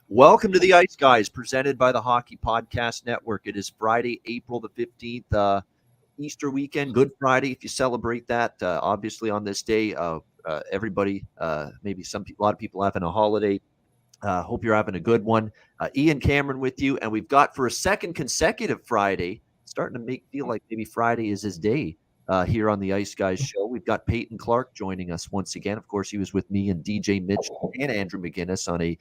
Welcome to the Ice Guys, presented by the Hockey Podcast Network. It is Friday, April the 15th, Easter weekend, Good Friday, if you celebrate that. Obviously, on this day, everybody, maybe a lot of people having a holiday. Hope you're having a good one. Ian Cameron with you, and we've got for a second consecutive Friday, starting to feel like maybe Friday is his day here on the Ice Guys show. We've got Peyton Clark joining us once again. Of course, he was with me and DJ Mitchell and Andrew McInnis on a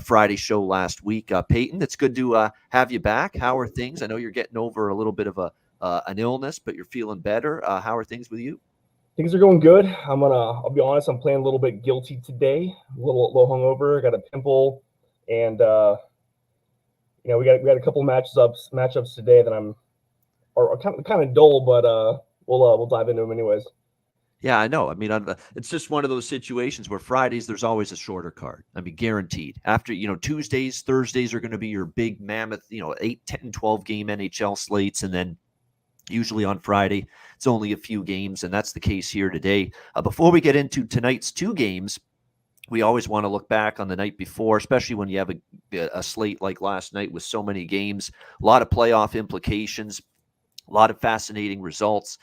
Friday show last week. Peyton, it's good to have you back. How are things? I know you're getting over a little bit of an illness, but you're feeling better. How are things with you? Things are going good. I'll be honest, I'm playing a little bit guilty today, a little hungover. I got a pimple, and we got a couple matchups today that are kind of dull, but we'll dive into them anyways. Yeah, I know. I mean, it's just one of those situations where Fridays, there's always a shorter card. I mean, guaranteed. After, Tuesdays, Thursdays are going to be your big mammoth, 8, 10, 12 game NHL slates. And then usually on Friday, it's only a few games. And that's the case here today. Before we get into tonight's two games, we always want to look back on the night before, especially when you have a slate like last night with so many games, a lot of playoff implications, a lot of fascinating results.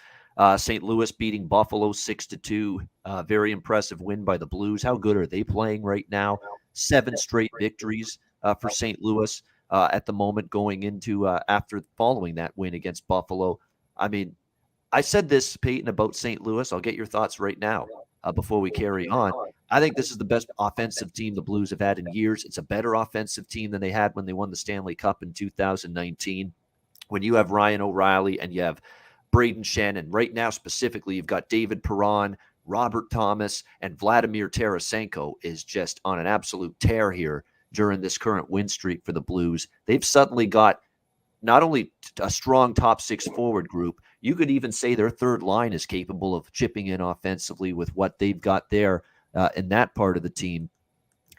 St. Louis beating Buffalo 6-2. Very impressive win by the Blues. How good are they playing right now? 7 straight victories for St. Louis at the moment going into after following that win against Buffalo. I mean, I said this, Peyton, about St. Louis. I'll get your thoughts right now before we carry on. I think this is the best offensive team the Blues have had in years. It's a better offensive team than they had when they won the Stanley Cup in 2019. When you have Ryan O'Reilly and you have Braden Shannon. Right now, specifically, you've got David Perron, Robert Thomas, and Vladimir Tarasenko is just on an absolute tear here during this current win streak for the Blues. They've suddenly got not only a strong top 6 forward group, you could even say their third line is capable of chipping in offensively with what they've got there in that part of the team.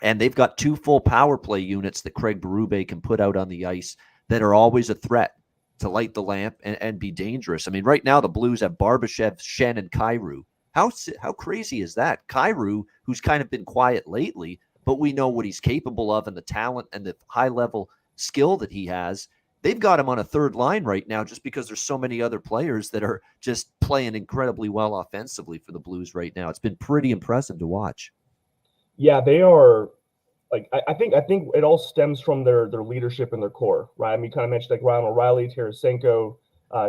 And they've got 2 full power play units that Craig Berube can put out on the ice that are always a threat to light the lamp and be dangerous. I mean, right now the Blues have Barbashev, Shen, and Kyrou. How crazy is that? Kyrou, who's kind of been quiet lately, but we know what he's capable of and the talent and the high-level skill that he has. They've got him on a third line right now just because there's so many other players that are just playing incredibly well offensively for the Blues right now. It's been pretty impressive to watch. Yeah, they are. Like I think it all stems from their leadership and their core, right? I mean, you kind of mentioned like Ryan O'Reilly, Tarasenko,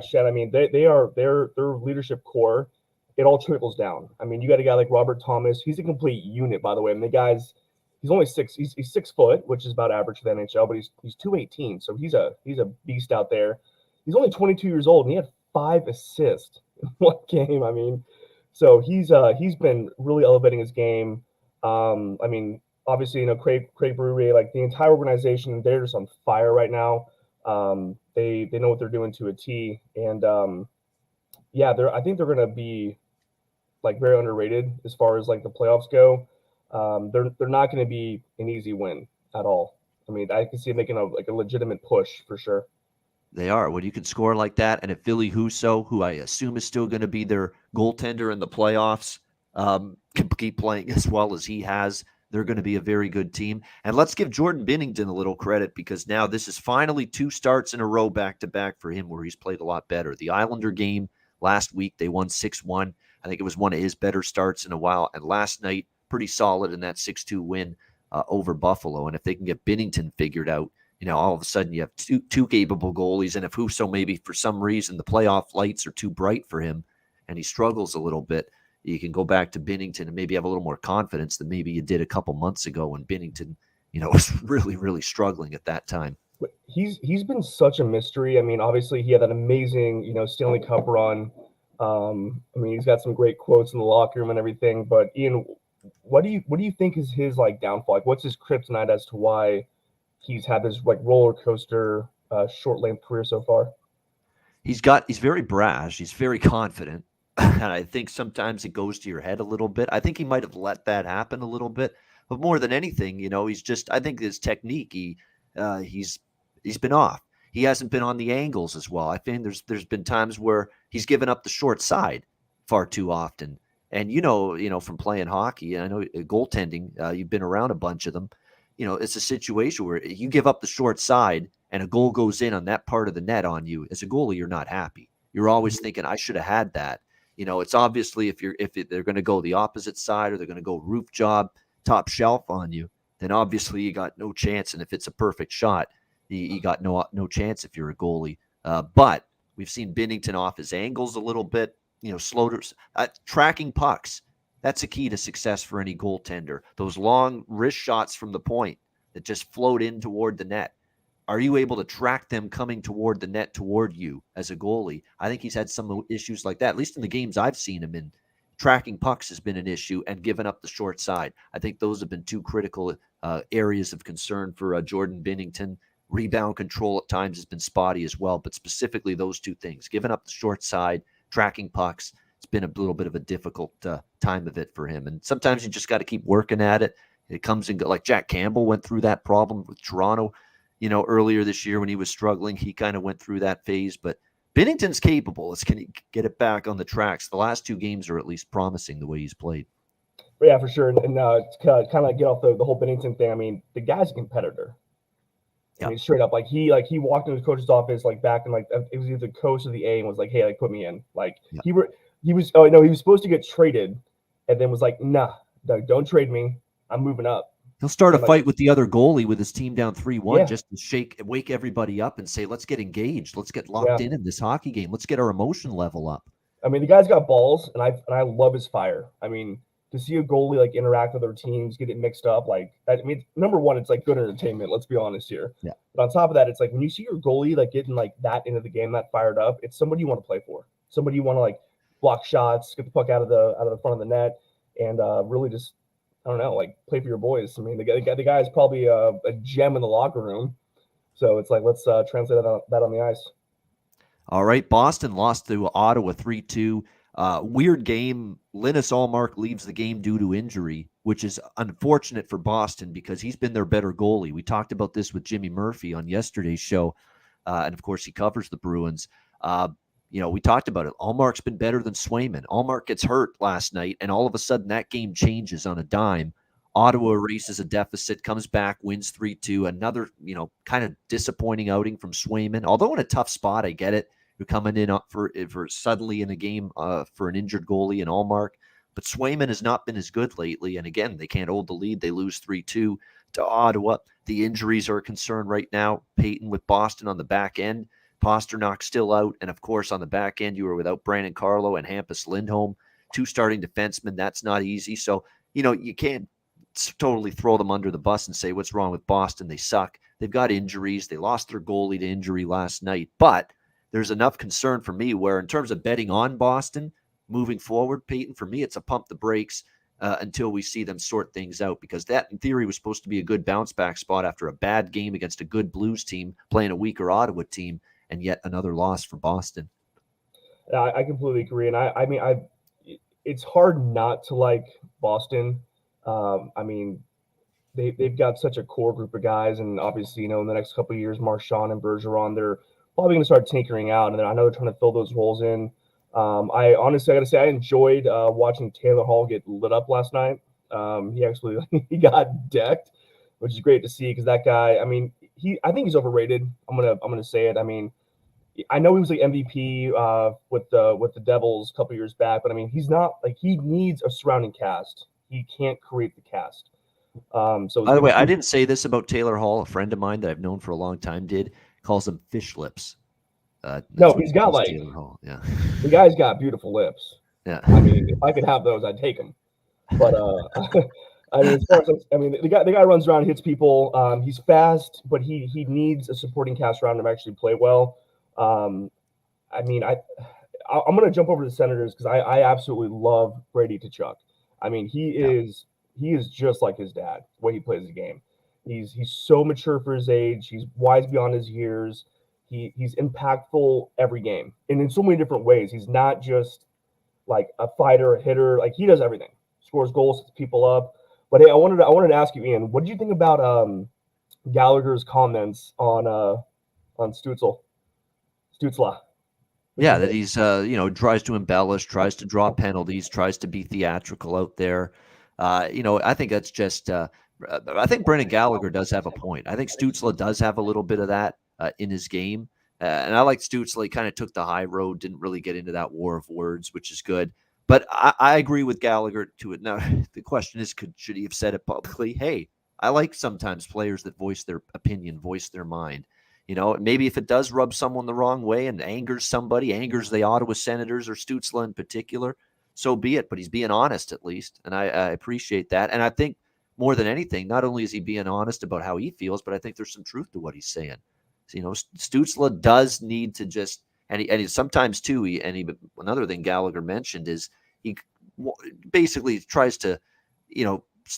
Shen. I mean, they are their leadership core. It all trickles down. I mean, you got a guy like Robert Thomas. He's a complete unit, by the way. I mean, the guy's he's only he's 6 foot, which is about average for the NHL, but he's 218, so he's a beast out there. He's only 22 years old, and he had 5 assists in one game. I mean, so he's been really elevating his game. I mean, obviously, Craig Berube, like the entire organization, they're just on fire right now. They know what they're doing to a T, and I think they're going to be like very underrated as far as like the playoffs go. They're not going to be an easy win at all. I mean, I can see them making a legitimate push for sure. They are. When you can score like that, and if Billy Husso, who I assume is still going to be their goaltender in the playoffs, can keep playing as well as he has, they're going to be a very good team. And let's give Jordan Binnington a little credit because now this is finally 2 starts in a row back-to-back for him where he's played a lot better. The Islander game last week, they won 6-1. I think it was one of his better starts in a while. And last night, pretty solid in that 6-2 win over Buffalo. And if they can get Binnington figured out, all of a sudden you have two capable goalies. And if Husso maybe for some reason the playoff lights are too bright for him and he struggles a little bit, you can go back to Binnington and maybe have a little more confidence than maybe you did a couple months ago when Binnington, was really, really struggling at that time. He's been such a mystery. I mean, obviously he had that amazing, Stanley Cup run. I mean, he's got some great quotes in the locker room and everything. But Ian, what do you think is his like downfall? Like, what's his kryptonite as to why he's had this like roller coaster short length career so far? He's very brash. He's very confident. And I think sometimes it goes to your head a little bit. I think he might have let that happen a little bit, but more than anything, I think his technique, he's been off. He hasn't been on the angles as well. I think there's been times where he's given up the short side far too often. And from playing hockey, I know goaltending, you've been around a bunch of them. it's a situation where you give up the short side and a goal goes in on that part of the net on you. As a goalie, you're not happy. You're always thinking, I should have had that. It's obviously if they're going to go the opposite side or they're going to go roof job, top shelf on you, then obviously you got no chance. And if it's a perfect shot, you got no chance if you're a goalie. But we've seen Binnington off his angles a little bit, slow tracking pucks. That's a key to success for any goaltender. Those long wrist shots from the point that just float in toward the net. Are you able to track them coming toward the net toward you as a goalie? I think he's had some issues like that, at least in the games I've seen him in. Tracking pucks has been an issue and giving up the short side. I think those have been two critical areas of concern for Jordan Binnington. Rebound control at times has been spotty as well, but specifically those two things, giving up the short side, tracking pucks. It's been a little bit of a difficult time of it for him. And sometimes you just got to keep working at it. It comes and go. Like Jack Campbell went through that problem with Toronto, earlier this year when he was struggling. He kind of went through that phase, but Binnington's capable. Let's can he get it back on the tracks. The last two games are at least promising the way he's played. Yeah, for sure. And to kind of get off the whole Binnington thing, I mean, the guy's a competitor. Yeah. I mean, straight up, he walked into his coach's office back in it was either the coach or the A and was like, hey, put me in. He was supposed to get traded, and then was like, nah, don't trade me. I'm moving up. He'll start a fight with the other goalie with his team down 3-1 just to wake everybody up and say, let's get engaged. Let's get locked in this hockey game. Let's get our emotion level up. I mean, the guy's got balls, and I love his fire. I mean, to see a goalie interact with other teams, get it mixed up, number one, it's good entertainment. Let's be honest here. Yeah. But on top of that, it's when you see your goalie getting that into the game, that fired up, it's somebody you want to play for. Somebody you want to block shots, get the puck out of the front of the net, and really just, I don't know, play for your boys. I mean, the guy is probably a gem in the locker room. So it's let's translate that on the ice. All right, Boston lost to Ottawa 3-2. Weird game. Linus Ullmark leaves the game due to injury, which is unfortunate for Boston because he's been their better goalie. We talked about this with Jimmy Murphy on yesterday's show, and of course he covers the Bruins. We talked about it. Ullmark's been better than Swayman. Ullmark gets hurt last night, and all of a sudden that game changes on a dime. Ottawa erases a deficit, comes back, wins 3-2. Another, kind of disappointing outing from Swayman. Although in a tough spot, I get it. You're coming in for suddenly in a game for an injured goalie in Ullmark. But Swayman has not been as good lately. And again, they can't hold the lead. They lose 3-2 to Ottawa. The injuries are a concern right now. Peyton with Boston on the back end. Pasternak's still out. And, of course, on the back end, you were without Brandon Carlo and Hampus Lindholm, two starting defensemen. That's not easy. So, you can't totally throw them under the bus and say, what's wrong with Boston? They suck. They've got injuries. They lost their goalie to injury last night. But there's enough concern for me where in terms of betting on Boston moving forward, Peyton, for me, it's a pump the brakes until we see them sort things out, because that, in theory, was supposed to be a good bounce-back spot after a bad game against a good Blues team playing a weaker Ottawa team, and yet another loss for Boston. I completely agree. And I mean, it's hard not to like Boston. I mean, they've got such a core group of guys, and obviously, in the next couple of years, Marchand and Bergeron, they're probably going to start tinkering out, and then I know they're trying to fill those roles in. I honestly, I got to say, I enjoyed watching Taylor Hall get lit up last night. He got decked, which is great to see, because that guy, I mean, I think he's overrated. I'm gonna say it. I mean, I know he was MVP with the Devils a couple years back, but I mean, he's not he needs a surrounding cast. He can't create the cast. So by the way, I didn't say this about Taylor Hall. A friend of mine that I've known for a long time calls him fish lips. No, he's got Taylor Hall. Yeah, the guy's got beautiful lips. Yeah, I mean, if I could have those, I'd take them. But I mean, as far as the guy runs around, hits people. He's fast, but he needs a supporting cast around him to actually play well. I mean, I'm going to jump over to the Senators because I absolutely love Brady Tkachuk. I mean, he is just like his dad, the way he plays the game. He's so mature for his age. He's wise beyond his years. He's impactful every game, and in so many different ways. He's not just like a fighter, a hitter. Like, he does everything. Scores goals, sets people up. But hey, I wanted to ask you, Ian, what did you think about Gallagher's comments on Stützle? Yeah, that he's tries to embellish, tries to draw penalties, tries to be theatrical out there. I think that's just I think Brendan Gallagher does have a point. I think Stützle does have a little bit of that in his game. And I like Stützle. He kind of took the high road, didn't really get into that war of words, which is good. But I agree with Gallagher to it. Now, the question is, should he have said it publicly? Hey, I like sometimes players that voice their opinion, voice their mind. Maybe if it does rub someone the wrong way and angers somebody, angers the Ottawa Senators or Stützle in particular, so be it. But he's being honest at least, and I appreciate that. And I think more than anything, not only is he being honest about how he feels, but I think there's some truth to what he's saying. So, Stützle does need to just, and he sometimes too, another thing Gallagher mentioned is he basically tries to,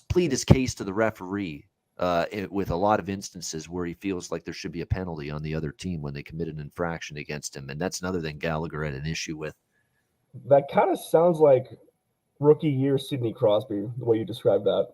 plead his case to the referee with a lot of instances where he feels like there should be a penalty on the other team when they commit an infraction against him. And that's another thing Gallagher had an issue with. That kind of sounds like rookie year Sidney Crosby, the way you described that.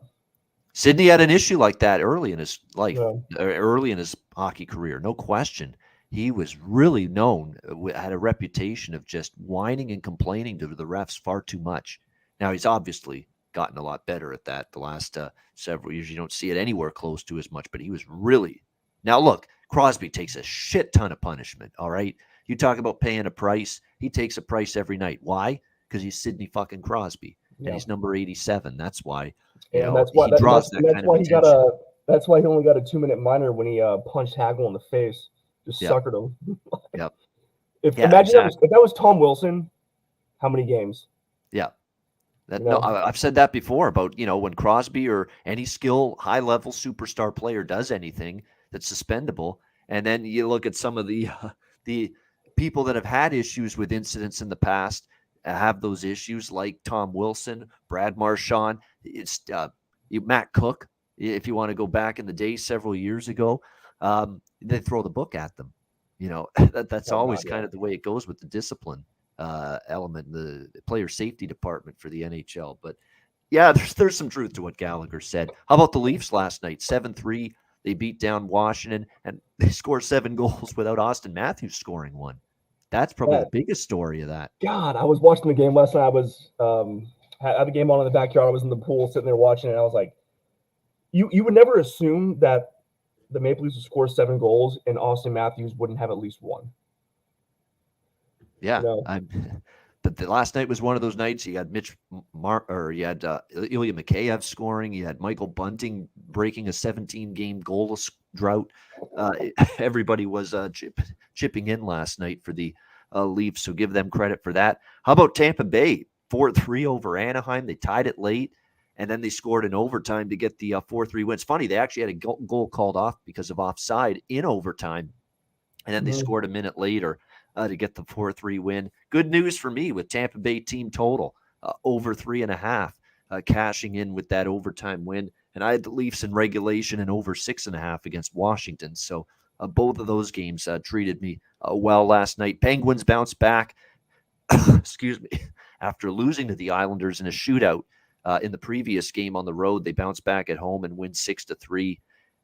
Sidney had an issue like that early in his life, early in his hockey career, no question. He was really known, had a reputation of just whining and complaining to the refs far too much. Now, he's obviously gotten a lot better at that the last several years. You don't see it anywhere close to as much, but he was really. Now, look, Crosby takes a shit ton of punishment, all right? You talk about paying a price. He takes a price every night. Why? Because he's Sidney fucking Crosby, and he's number 87. That's why. That's why he draws that kind of attention. That's why he only got a 2-minute minor when he punched Hagel in the face, just suckered him. Yep. Imagine if that was Tom Wilson, how many games? Yeah. I've said that before about, when Crosby or any high-level superstar player does anything that's suspendable, and then you look at some of the people that have had issues with incidents in the past, have those issues like Tom Wilson, Brad Marchand, it's Matt Cook, if you want to go back in the day several years ago, they throw the book at them. That's always kind of the way it goes with the discipline element in the player safety department for the NHL. But yeah, there's some truth to what Gallagher said. How about the Leafs last night? 7-3, they beat down Washington, and they scored 7 goals without Austin Matthews scoring one. That's probably the biggest story of that. God, I was watching the game last night. I was had the game on in the backyard. I was in the pool sitting there watching it. And I was like, you would never assume that the Maple Leafs would score 7 goals and Austin Matthews wouldn't have at least one. Yeah, but the last night was one of those nights. You had you had Ilya Mikheyev scoring. You had Michael Bunting breaking a 17-game goalless drought. Everybody was chipping in last night for the Leafs, so give them credit for that. How about Tampa Bay? 4-3 over Anaheim. They tied it late, and then they scored in overtime to get the 4-3 win. It's funny, they actually had a goal called off because of offside in overtime, and then they scored a minute later to get the 4-3 win. Good news for me with Tampa Bay team total over 3.5, cashing in with that overtime win. And I had the Leafs in regulation and over 6.5 against Washington. So both of those games treated me well last night. Penguins bounced back, excuse me, after losing to the Islanders in a shootout in the previous game on the road. They bounced back at home and win 6-3.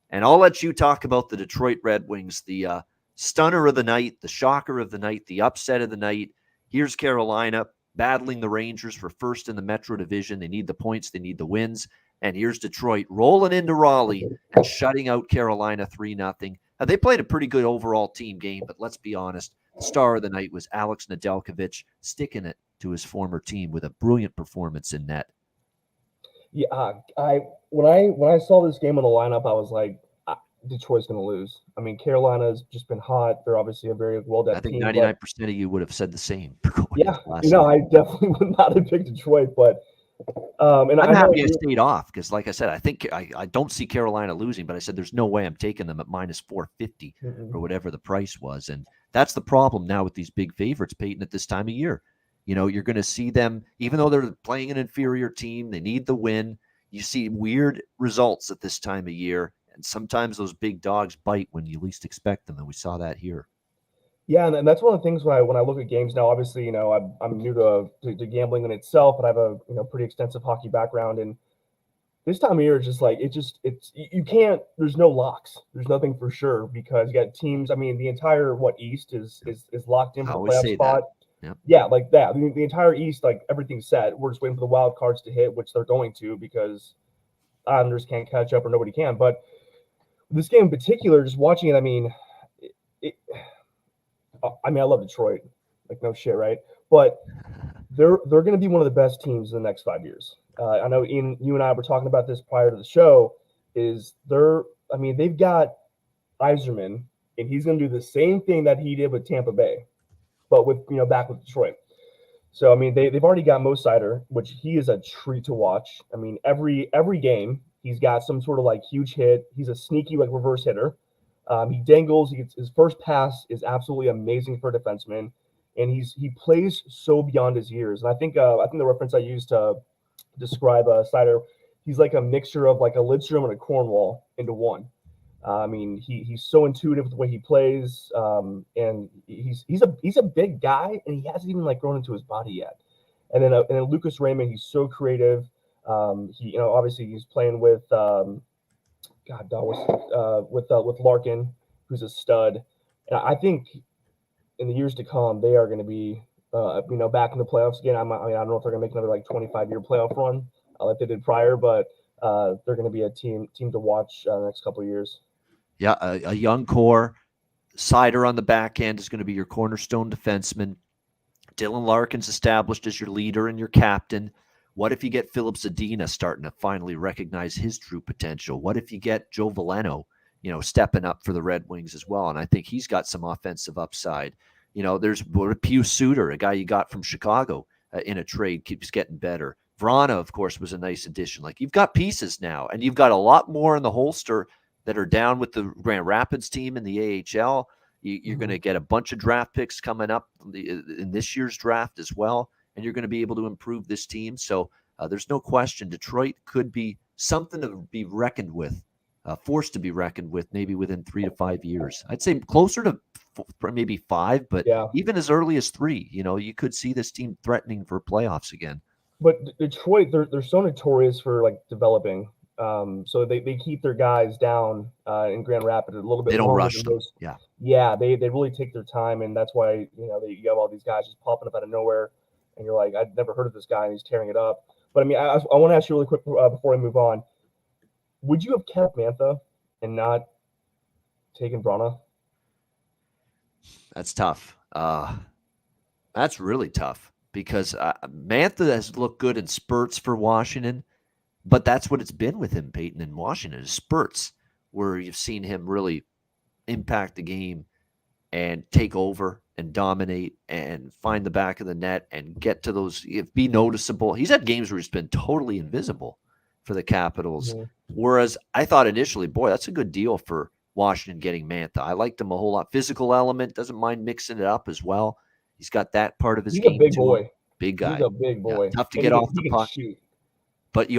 And I'll let you talk about the Detroit Red Wings, the stunner of the night, the shocker of the night, the upset of the night. Here's Carolina battling the Rangers for first in the Metro Division. They need the points. They need the wins. And here's Detroit rolling into Raleigh and shutting out Carolina 3-0. They played a pretty good overall team game, but let's be honest, the star of the night was Alex Nedeljkovic sticking it to his former team with a brilliant performance in net. Yeah, when I saw this game on the lineup, I was like, Detroit's going to lose. I mean, Carolina's just been hot. They're obviously a very well-done team. I think 99% of you would have said the same. Yeah, I definitely would not have picked Detroit, but and I'm happy I stayed off because, like I said, I think I don't see Carolina losing, but I said there's no way I'm taking them at minus 450 or whatever the price was, and that's the problem now with these big favorites, Peyton, at this time of year. You're going to see them, even though they're playing an inferior team, they need the win. You see weird results at this time of year. And sometimes those big dogs bite when you least expect them, and we saw that here. Yeah, and that's one of the things when I look at games now. Obviously, I'm new to gambling in itself, but I have a pretty extensive hockey background. And this time of year, it's just like it's you can't. There's no locks. There's nothing for sure because you got teams. I mean, the entire East is locked in for the playoff spot. Yep. Yeah, like that. The entire East, like everything's set. We're just waiting for the wild cards to hit, which they're going to because Islanders can't catch up or nobody can. But this game in particular, just watching it, I mean, I love Detroit, like no shit, right? But they're going to be one of the best teams in the next 5 years. I know, Ian, you and I were talking about this prior to the show. They've got Yzerman, and he's going to do the same thing that he did with Tampa Bay, but with back with Detroit. So I mean, they've already got Mo Seider, which he is a treat to watch. I mean, every game he's got some sort of like huge hit. He's a sneaky like reverse hitter. He dangles. His first pass is absolutely amazing for a defenseman, and he plays so beyond his years. And I think the reference I used to describe Seider, he's like a mixture of like a Lidstrom and a Cornwall into one. I mean, he's so intuitive with the way he plays, and he's a big guy, and he hasn't even like grown into his body yet. And then Lucas Raymond, he's so creative. Obviously he's playing with with Larkin, who's a stud. And I think in the years to come, they are going to be back in the playoffs again. I don't know if they're going to make another like 25-year playoff run like they did prior, but they're going to be a team to watch the next couple of years. Yeah, a young core. Seider on the back end is going to be your cornerstone defenseman. Dylan Larkin's established as your leader and your captain. What if you get Philip Zadina starting to finally recognize his true potential? What if you get Joe Veleno, stepping up for the Red Wings as well? And I think he's got some offensive upside. There's Pius Suter, a guy you got from Chicago in a trade, keeps getting better. Vrana, of course, was a nice addition. Like, you've got pieces now, and you've got a lot more in the holster that are down with the Grand Rapids team in the AHL. You're going to get a bunch of draft picks coming up in this year's draft as well, and you're going to be able to improve this team. So there's no question Detroit could be something to be reckoned with, forced to be reckoned with maybe within 3 to 5 years. I'd say closer to maybe 5, but even as early as 3, you could see this team threatening for playoffs again. But Detroit, they're so notorious for like developing. So they keep their guys down in Grand Rapids a little bit. They don't rush them. They really take their time, and that's why you have all these guys just popping up out of nowhere, and you're like, I'd never heard of this guy, and he's tearing it up. But I mean, I want to ask you really quick before I move on. Would you have kept Mantha and not taken Vrana? That's tough. That's really tough because Mantha has looked good in spurts for Washington. But that's what it's been with him, Peyton, in Washington, is spurts where you've seen him really impact the game and take over and dominate and find the back of the net and get to those, be noticeable. He's had games where he's been totally invisible for the Capitals. Mm-hmm. Whereas I thought initially, boy, that's a good deal for Washington getting Mantha. I liked him a whole lot. Physical element, doesn't mind mixing it up as well. He's got that part of his game. He's a big boy. Big guy. He's a big boy. Yeah, tough to get off the puck. Shoot. But I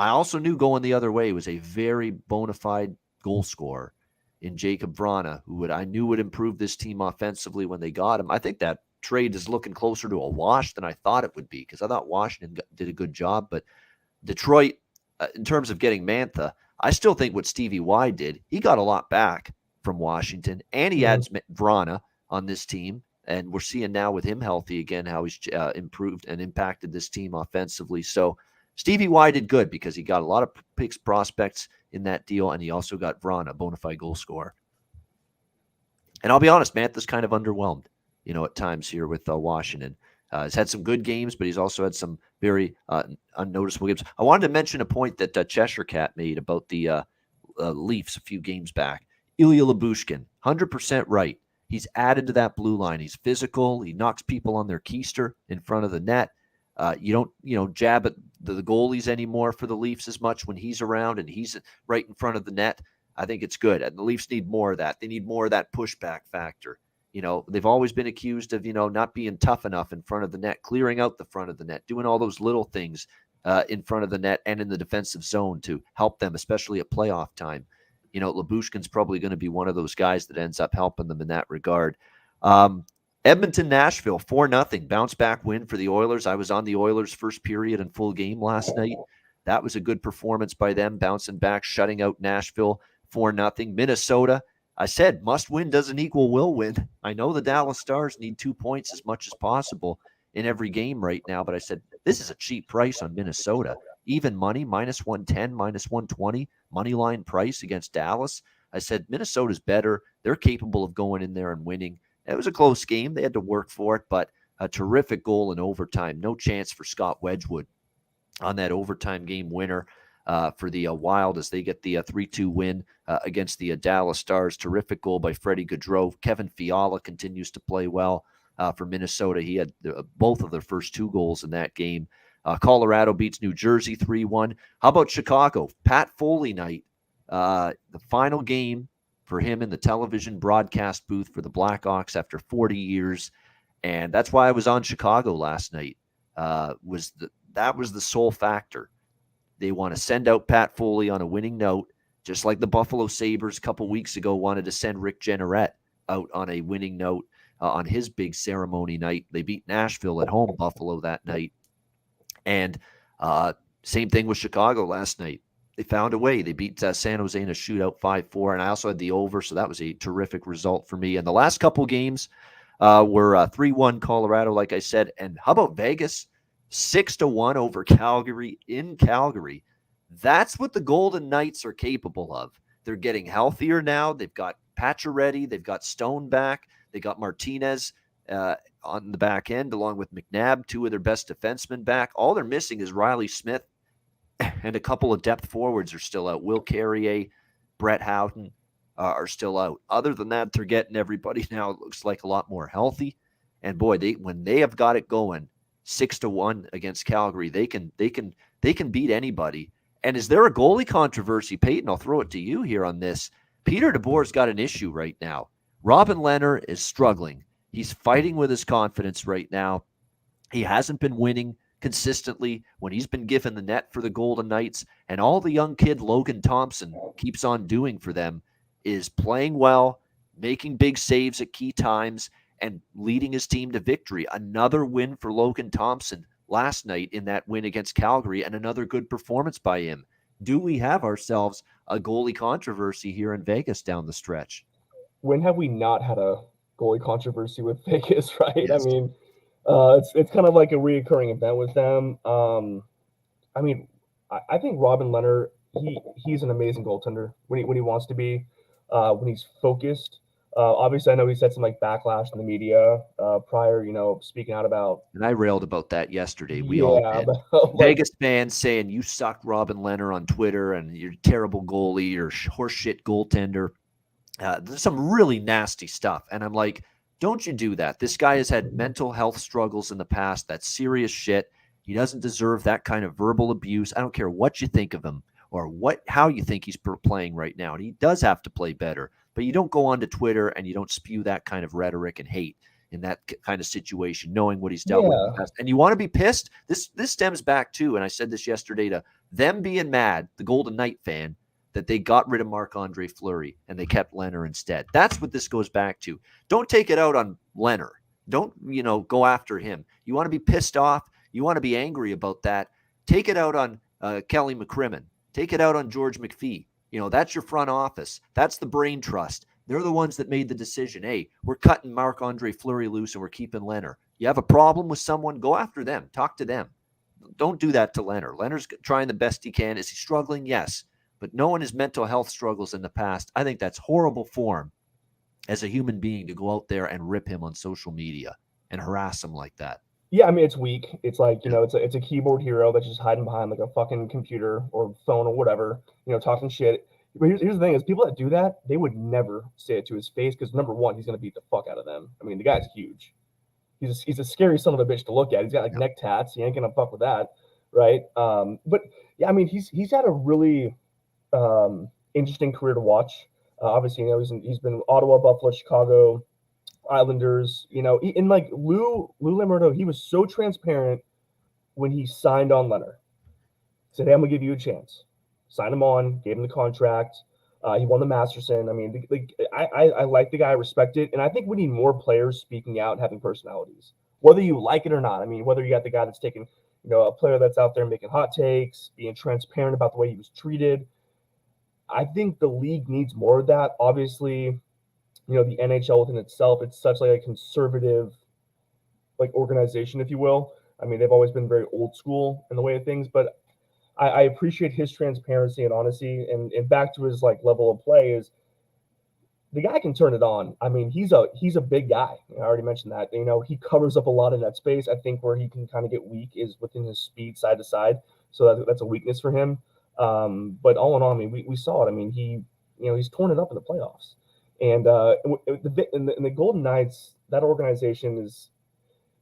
also knew going the other way was a very bona fide goal scorer in Jacob Vrana, who I knew would improve this team offensively when they got him. I think that trade is looking closer to a wash than I thought it would be because I thought Washington did a good job. But Detroit, in terms of getting Mantha, I still think what Stevie Y did, he got a lot back from Washington, and he adds Vrana on this team. And we're seeing now with him healthy again how he's improved and impacted this team offensively. So Stevie Y did good because he got a lot of picks prospects in that deal, and he also got Vrana, a bona fide goal scorer. And I'll be honest, Mantha's kind of underwhelmed, at times here with Washington. He's had some good games, but he's also had some very unnoticeable games. I wanted to mention a point that Cheshire Cat made about the Leafs a few games back. Ilya Lyubushkin, 100% right. He's added to that blue line. He's physical. He knocks people on their keister in front of the net. You don't, jab at the goalies anymore for the Leafs as much when he's around and he's right in front of the net. I think it's good. And the Leafs need more of that. They need more of that pushback factor. They've always been accused of, not being tough enough in front of the net, clearing out the front of the net, doing all those little things in front of the net and in the defensive zone to help them, especially at playoff time. Lyubushkin's probably going to be one of those guys that ends up helping them in that regard. Edmonton, Nashville, 4-0 bounce back win for the Oilers. I was on the Oilers first period and full game last night. That was a good performance by them, bouncing back, shutting out Nashville 4-0. Minnesota, I said must win doesn't equal will win. I know the Dallas Stars need 2 points as much as possible in every game right now, but I said this is a cheap price on Minnesota. even money, -110, -120, money line price against Dallas. I said, Minnesota's better. They're capable of going in there and winning. It was a close game. They had to work for it, but a terrific goal in overtime. No chance for Scott Wedgwood on that overtime game winner for the Wild as they get the 3-2 win against the Dallas Stars. Terrific goal by Freddie Gaudreau. Kevin Fiala continues to play well for Minnesota. He had both of their first 2 goals in that game. Colorado beats New Jersey 3-1. How about Chicago? Pat Foley night. The final game for him in the television broadcast booth for the Blackhawks after 40 years. And that's why I was on Chicago last night. That was the sole factor. They want to send out Pat Foley on a winning note, just like the Buffalo Sabres a couple weeks ago wanted to send Rick Jeanneret out on a winning note on his big ceremony night. They beat Nashville at home, Buffalo, that night. And same thing with Chicago last night. They found a way. They beat San Jose in a shootout 5-4, and I also had the over, so that was a terrific result for me. And the last couple games were 3-1 Colorado, like I said. And how about Vegas? 6-1 over Calgary in Calgary. That's what the Golden Knights are capable of. They're getting healthier now. They've got Pacioretty. They've got Stone back. They got Martinez on the back end, along with McNabb, 2 of their best defensemen back. All they're missing is Riley Smith, and a couple of depth forwards are still out. Will Carrier, Brett Houghton are still out. Other than that, they're getting everybody now. It looks like a lot more healthy. And boy, when they have got it going, 6-1 against Calgary, they can beat anybody. And is there a goalie controversy, Peyton? I'll throw it to you here on this. Peter DeBoer's got an issue right now. Robin Lehner is struggling. He's fighting with his confidence right now. He hasn't been winning consistently when he's been given the net for the Golden Knights, and all the young kid Logan Thompson keeps on doing for them is playing well, making big saves at key times, and leading his team to victory. Another win for Logan Thompson last night in that win against Calgary, and another good performance by him. Do we have ourselves a goalie controversy here in Vegas down the stretch? When have we not had a goalie controversy with Vegas, right? Yes. I mean, it's kind of like a reoccurring event with them. I mean, I think Robin Lehner, he's an amazing goaltender when he wants to be, when he's focused. Obviously, I know he's had some like backlash in the media prior, speaking out about. And I railed about that yesterday. We all did. But, Vegas fans saying you suck Robin Lehner on Twitter and you're a terrible goalie, you're horseshit goaltender. There's some really nasty stuff. And I'm like, don't you do that. This guy has had mental health struggles in the past. That's serious shit. He doesn't deserve that kind of verbal abuse. I don't care what you think of him or how you think he's playing right now. And he does have to play better. But you don't go onto Twitter and you don't spew that kind of rhetoric and hate in that kind of situation, knowing what he's dealt with in the past. And you want to be pissed? This stems back to, and I said this yesterday, to them being mad, the Golden Knight fan, that they got rid of Marc-Andre Fleury and they kept Lehner instead. That's what this goes back to. Don't take it out on Lehner. Don't, go after him. You want to be pissed off. You want to be angry about that. Take it out on Kelly McCrimmon. Take it out on George McPhee. That's your front office. That's the brain trust. They're the ones that made the decision. Hey, we're cutting Marc-Andre Fleury loose and we're keeping Lehner. You have a problem with someone, go after them. Talk to them. Don't do that to Lehner. Lehner's trying the best he can. Is he struggling? Yes. But knowing his mental health struggles in the past, I think that's horrible form as a human being to go out there and rip him on social media and harass him like that. Yeah, I mean, it's weak. It's like, it's a keyboard hero that's just hiding behind like a fucking computer or phone or whatever, talking shit. But here's the thing is people that do that, they would never say it to his face because, number one, he's going to beat the fuck out of them. I mean, the guy's huge. He's a scary son of a bitch to look at. He's got like neck tats. He ain't going to fuck with that, right? But, yeah, I mean, he's had a really interesting career to watch. Obviously, he's been Ottawa, Buffalo, Chicago, Islanders, and like Lou Lamberto, he was so transparent when he signed on Lehner. Said, hey, I'm gonna give you a chance. Signed him on, gave him the contract. He won the Masterson. I mean, I like the guy, I respect it, and I think we need more players speaking out and having personalities, whether you like it or not. I mean, whether you got the guy that's taking, a player that's out there making hot takes, being transparent about the way he was treated. I think the league needs more of that. Obviously, the NHL within itself, it's such like a conservative like organization, if you will. I mean, they've always been very old school in the way of things, but I appreciate his transparency and honesty, and back to his like level of play is the guy can turn it on. I mean, he's a big guy. I already mentioned that. You know, he covers up a lot of net space. I think where he can kind of get weak is within his speed side to side. So that's a weakness for him. But all in all, I mean, we saw it. I mean, he's torn it up in the playoffs. And the Golden Knights, that organization is,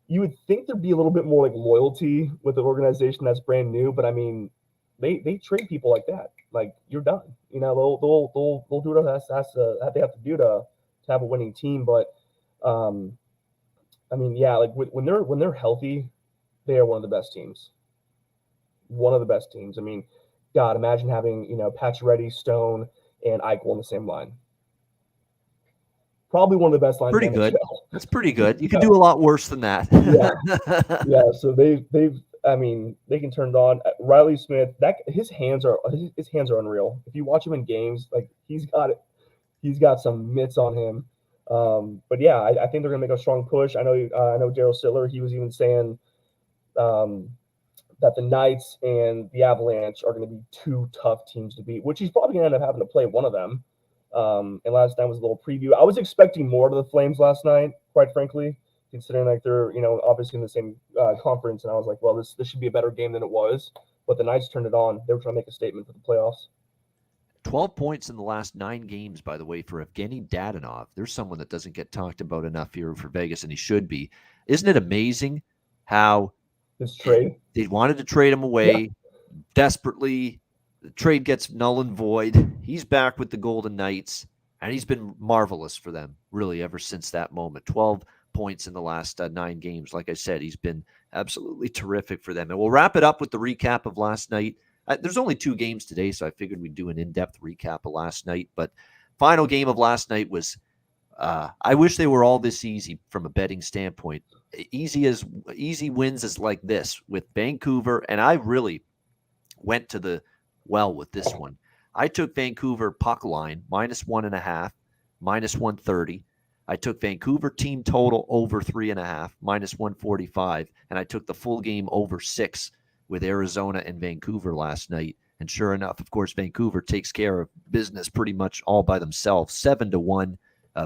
you would think there'd be a little bit more like loyalty with an organization that's brand new, but I mean, they trade people like that. Like, you're done. You know, they'll do what they have to do to have a winning team. But I mean, yeah, like when they're healthy, they are one of the best teams. One of the best teams. I mean, God, imagine having, you know, Pacioretty, Stone, and Eichel on the same line. Probably one of the best lines. Pretty in the good. NHL. That's pretty good. You can do a lot worse than that. Yeah. So they've. I mean, they can turn it on. Riley Smith, his hands are unreal. If you watch him in games, like he's got some mitts on him. But yeah, I think they're gonna make a strong push. I know Daryl Sittler. He was even saying that the Knights and the Avalanche are going to be two tough teams to beat, which he's probably going to end up having to play one of them. And last night was a little preview. I was expecting more to the Flames last night, quite frankly, considering like they're, you know, obviously in the same conference. And I was like, well, this should be a better game than it was. But the Knights turned it on. They were trying to make a statement for the playoffs. 12 points in the last 9 games, by the way, for Evgeny Dadonov. There's someone that doesn't get talked about enough here for Vegas, and he should be. Isn't it amazing how this trade, they wanted to trade him away desperately? The trade gets null and void. He's back with the Golden Knights, and he's been marvelous for them, really, ever since that moment. 12 points in the last 9 games. Like I said, he's been absolutely terrific for them. And we'll wrap it up with the recap of last night. There's only 2 games today, so I figured we'd do an in-depth recap of last night. But final game of last night was, I wish they were all this easy from a betting standpoint. Easy wins is like this with Vancouver, and I really went to the well with this one. I took Vancouver puck line -1.5, -130. I took Vancouver team total over 3.5, -145, and I took the full game over 6 with Arizona and Vancouver last night. And sure enough, of course, Vancouver takes care of business pretty much all by themselves. 7-1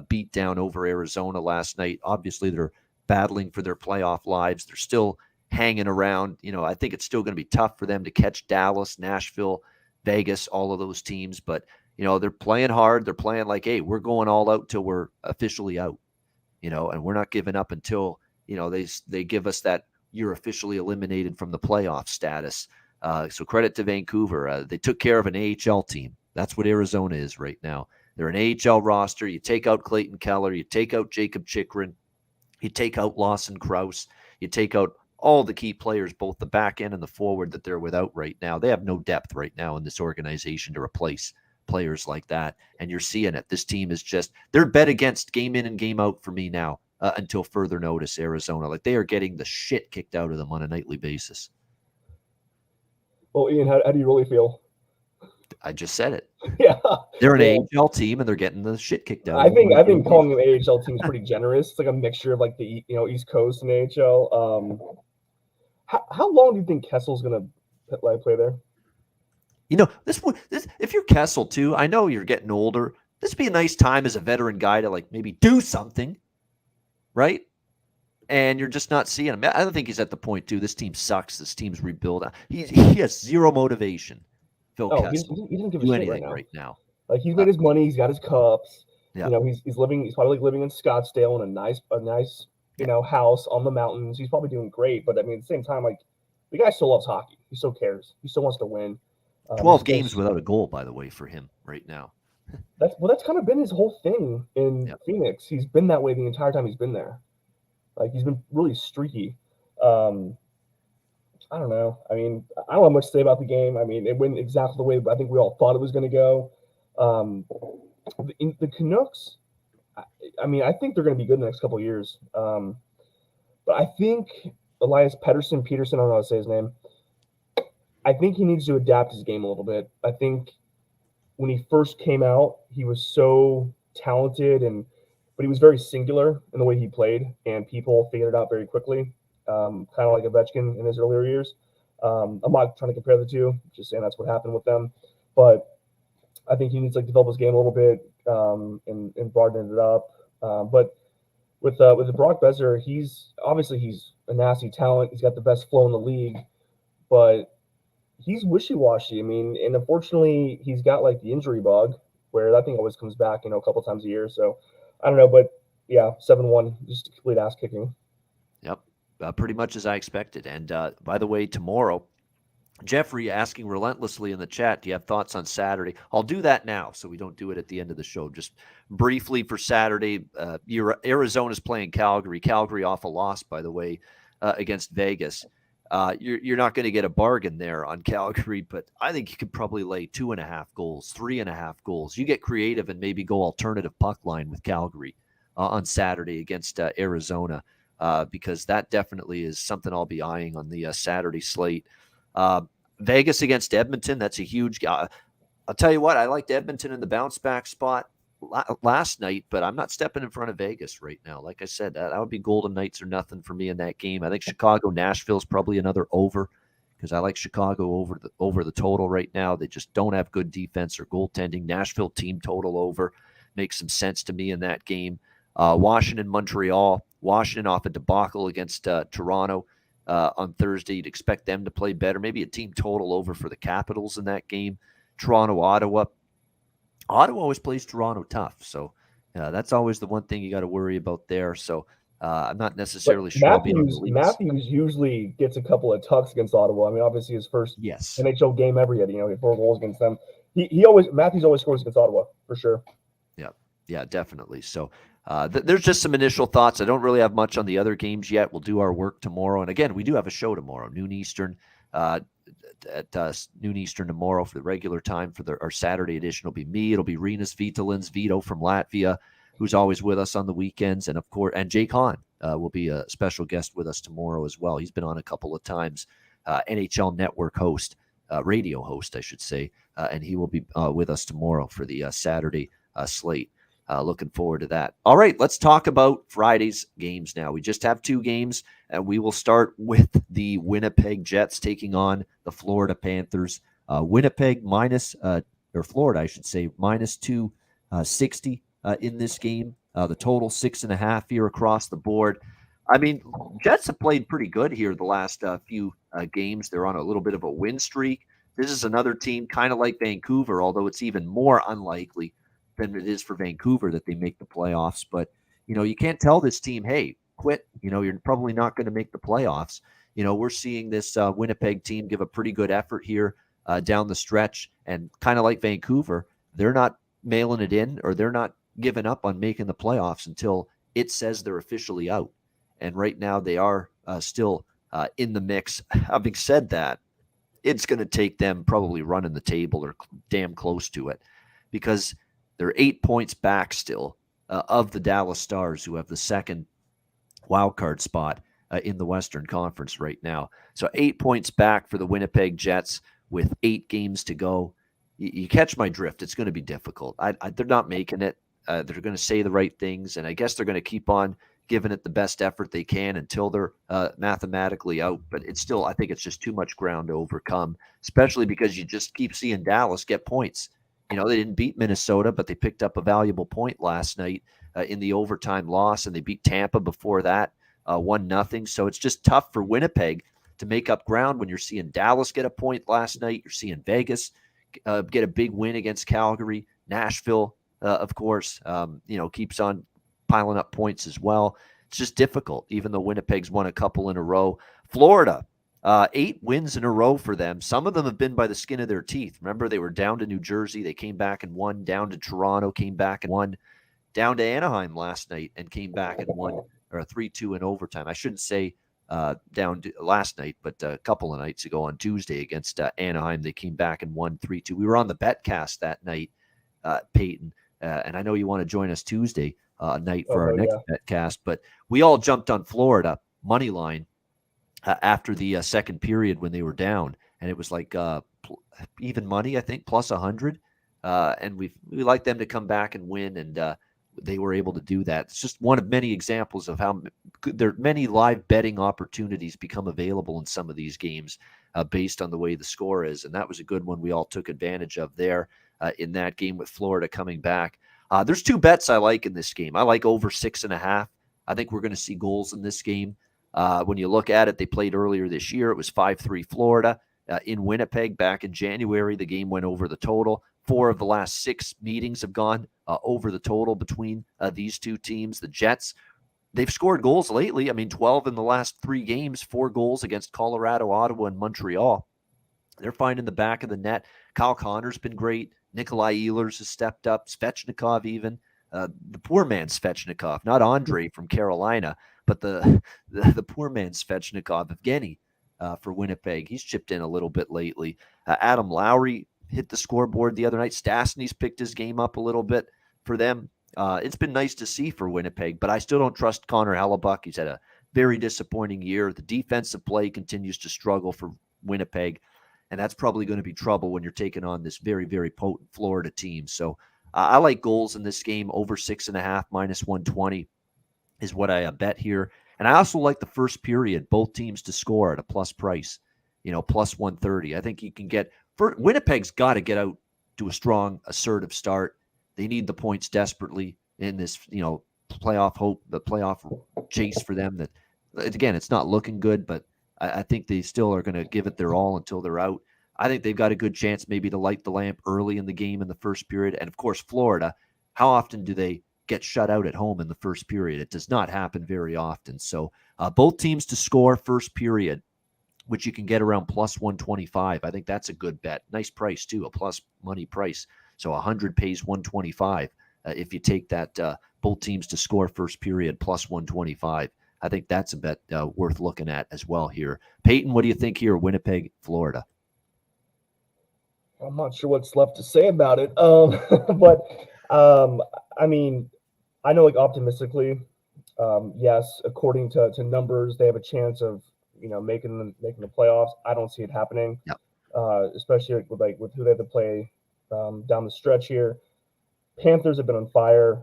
beat down over Arizona last night. Obviously, they're battling for their playoff lives. They're still hanging around. You know, I think it's still going to be tough for them to catch Dallas, Nashville, Vegas, all of those teams. But, you know, they're playing hard. They're playing like, hey, we're going all out till we're officially out, you know, and we're not giving up until, you know, they give us that you're officially eliminated from the playoff status. So credit to Vancouver. They took care of an AHL team. That's what Arizona is right now. They're an AHL roster. You take out Clayton Keller. You take out Jacob Chikrin. You take out Lawson Krause. You take out all the key players, both the back end and the forward, that they're without right now. They have no depth right now in this organization to replace players like that. And you're seeing it. This team is just, they're bet against game in and game out for me now. Until further notice, Arizona. Like, they are getting the shit kicked out of them on a nightly basis. Well, Ian, how do you really feel? I just said it. Yeah. They're an AHL team, and they're getting the shit kicked out I of them. think calling them AHL team is pretty generous. It's like a mixture of like the, you know, East Coast and AHL. How long do you think Kessel's going to play there? You know, this if you're Kessel too, I know you're getting older. This would be a nice time as a veteran guy to like maybe do something. Right? And you're just not seeing him. I don't think he's at the point, too. This team sucks. This team's rebuild. He has zero motivation, Phil Kessel. He doesn't give a do shit anything right now. Like, he's made his money. He's got his cups. Yeah. You know, he's probably living in Scottsdale in a nice you know, house on the mountains. He's probably doing great. But I mean, at the same time, like, the guy still loves hockey. He still cares. He still wants to win. 12 games without a goal, by the way, for him right now. That's kind of been his whole thing in Phoenix. He's been that way the entire time he's been there. Like, he's been really streaky. I don't know. I mean, I don't have much to say about the game. I mean, it went exactly the way I think we all thought it was going to go. The Canucks, I mean, I think they're going to be good in the next couple of years. But I think Elias Peterson, I don't know how to say his name. I think he needs to adapt his game a little bit. I think when he first came out, he was so talented, but he was very singular in the way he played, and people figured it out very quickly, kind of like Ovechkin in his earlier years. I'm not trying to compare the two, just saying that's what happened with them. But I think he needs to develop his game a little bit and broaden it up. But with the Brock Besser, he's a nasty talent. He's got the best flow in the league, but he's wishy-washy. I mean, and unfortunately, he's got like the injury bug where that thing always comes back, a couple times a year. So I don't know, but yeah, 7-1, just a complete ass kicking. Yep, pretty much as I expected. And by the way, tomorrow, Jeffrey asking relentlessly in the chat, do you have thoughts on Saturday? I'll do that now so we don't do it at the end of the show. Just briefly for Saturday, Arizona's playing Calgary. Calgary off a loss, by the way, against Vegas. You're not going to get a bargain there on Calgary, but I think you could probably lay 2.5 goals, 3.5 goals. You get creative and maybe go alternative puck line with Calgary on Saturday against Arizona, because that definitely is something I'll be eyeing on the Saturday slate. Vegas against Edmonton, that's a huge. I'll tell you what, I liked Edmonton in the bounce back spot last night, but I'm not stepping in front of Vegas right now. Like I said, that would be Golden Knights or nothing for me in that game. I think Nashville's probably another over, because I like Chicago over the total right now. They just don't have good defense or goaltending. Nashville team total over makes some sense to me in that game. Washington, Montreal. Washington off a debacle against Toronto on Thursday. You'd expect them to play better. Maybe a team total over for the Capitals in that game. Toronto, Ottawa. Ottawa always plays Toronto tough, so that's always the one thing you got to worry about there. So I'm not necessarily sure. Matthews usually gets a couple of tucks against Ottawa. I mean, obviously his first NHL game ever yet. He had 4 goals against them. Matthews always scores against Ottawa for sure. Yeah, definitely. So there's just some initial thoughts. I don't really have much on the other games yet. We'll do our work tomorrow, and again, we do have a show tomorrow, noon Eastern. At noon Eastern tomorrow for the regular time. For our Saturday edition, it'll be me. It'll be Rinas Vitalins, Vito from Latvia, who's always with us on the weekends, and of course, and Jake Hahn will be a special guest with us tomorrow as well. He's been on a couple of times, NHL Network host, radio host, I should say, and he will be with us tomorrow for the Saturday slate. Looking forward to that. All right, let's talk about Friday's games now. We just have 2 games, and we will start with the Winnipeg Jets taking on the Florida Panthers. Winnipeg Florida, I should say, minus 260 in this game. The total 6.5 here across the board. I mean, Jets have played pretty good here the last few games. They're on a little bit of a win streak. This is another team kind of like Vancouver, although it's even more unlikely than it is for Vancouver that they make the playoffs. But, you can't tell this team, hey, quit. You're probably not going to make the playoffs. We're seeing this Winnipeg team give a pretty good effort here down the stretch. And kind of like Vancouver, they're not mailing it in, or they're not giving up on making the playoffs until it says they're officially out. And right now they are still in the mix. Having said that, it's going to take them probably running the table or damn close to it, because they're 8 points back still of the Dallas Stars, who have the second wild card spot in the Western Conference right now. So 8 points back for the Winnipeg Jets with 8 games to go. You catch my drift. It's going to be difficult. They're not making it. They're going to say the right things, and I guess they're going to keep on giving it the best effort they can until they're mathematically out. But it's still, I think it's just too much ground to overcome, especially because you just keep seeing Dallas get points. They didn't beat Minnesota, but they picked up a valuable point last night in the overtime loss, and they beat Tampa before that, 1-0. So it's just tough for Winnipeg to make up ground when you're seeing Dallas get a point last night. You're seeing Vegas get a big win against Calgary. Nashville, of course, keeps on piling up points as well. It's just difficult, even though Winnipeg's won a couple in a row. Florida, 8 wins in a row for them. Some of them have been by the skin of their teeth. Remember, they were down to New Jersey. They came back and won. Down to Toronto, came back and won. Down to Anaheim last night and came back and won, or 3-2 in overtime. I shouldn't say down to last night, but a couple of nights ago on Tuesday against Anaheim, they came back and won 3-2. We were on the BetCast that night, Peyton, and I know you want to join us Tuesday night for our next BetCast, but we all jumped on Florida money line after the second period when they were down, and it was like even money, I think, plus 100, and we like them to come back and win, and they were able to do that. It's just one of many examples of how there many live betting opportunities become available in some of these games. based on the way the score is. And that was a good one we all took advantage of there in that game with Florida coming back. There's two bets I like in this game. I like over 6.5. I think we're going to see goals in this game. When you look at it, they played earlier this year. It was 5-3 Florida in Winnipeg back in January. The game went over the total. 4 of the last 6 meetings have gone over the total between these two teams. The Jets, they've scored goals lately. I mean, 12 in the last 3 games, 4 goals against Colorado, Ottawa, and Montreal. They're finding the back of the net. Kyle Connor's been great. Nikolai Ehlers has stepped up. Svechnikov even. The poor man Svechnikov, not Andre from Carolina, but the poor man Svechnikov, Evgeny, for Winnipeg. He's chipped in a little bit lately. Adam Lowry hit the scoreboard the other night. Stastny's picked his game up a little bit for them. It's been nice to see for Winnipeg, but I still don't trust Connor Hellebuck. He's had a very disappointing year. The defensive play continues to struggle for Winnipeg, and that's probably going to be trouble when you're taking on this very, very potent Florida team. So I like goals in this game. Over 6.5, minus 120 is what I bet here. And I also like the first period, both teams to score at a plus price, plus 130. I think you can get Winnipeg's got to get out to a strong, assertive start. They need the points desperately in this, playoff hope, the playoff chase for them. That, again, it's not looking good, but I think they still are going to give it their all until they're out. I think they've got a good chance maybe to light the lamp early in the game in the first period. And, of course, Florida, how often do they get shut out at home in the first period? It does not happen very often. So both teams to score first period, which you can get around plus 125. I think that's a good bet. Nice price, too, a plus money price. So 100 pays 125 if you take that both teams to score first period plus 125. I think that's a bet worth looking at as well here. Peyton, what do you think here, Winnipeg, Florida? I'm not sure what's left to say about it. But I mean, I know, like, optimistically, yes, according to numbers, they have a chance of making the playoffs. I don't see it happening. Yep. Especially with who they have to play down the stretch here. Panthers have been on fire.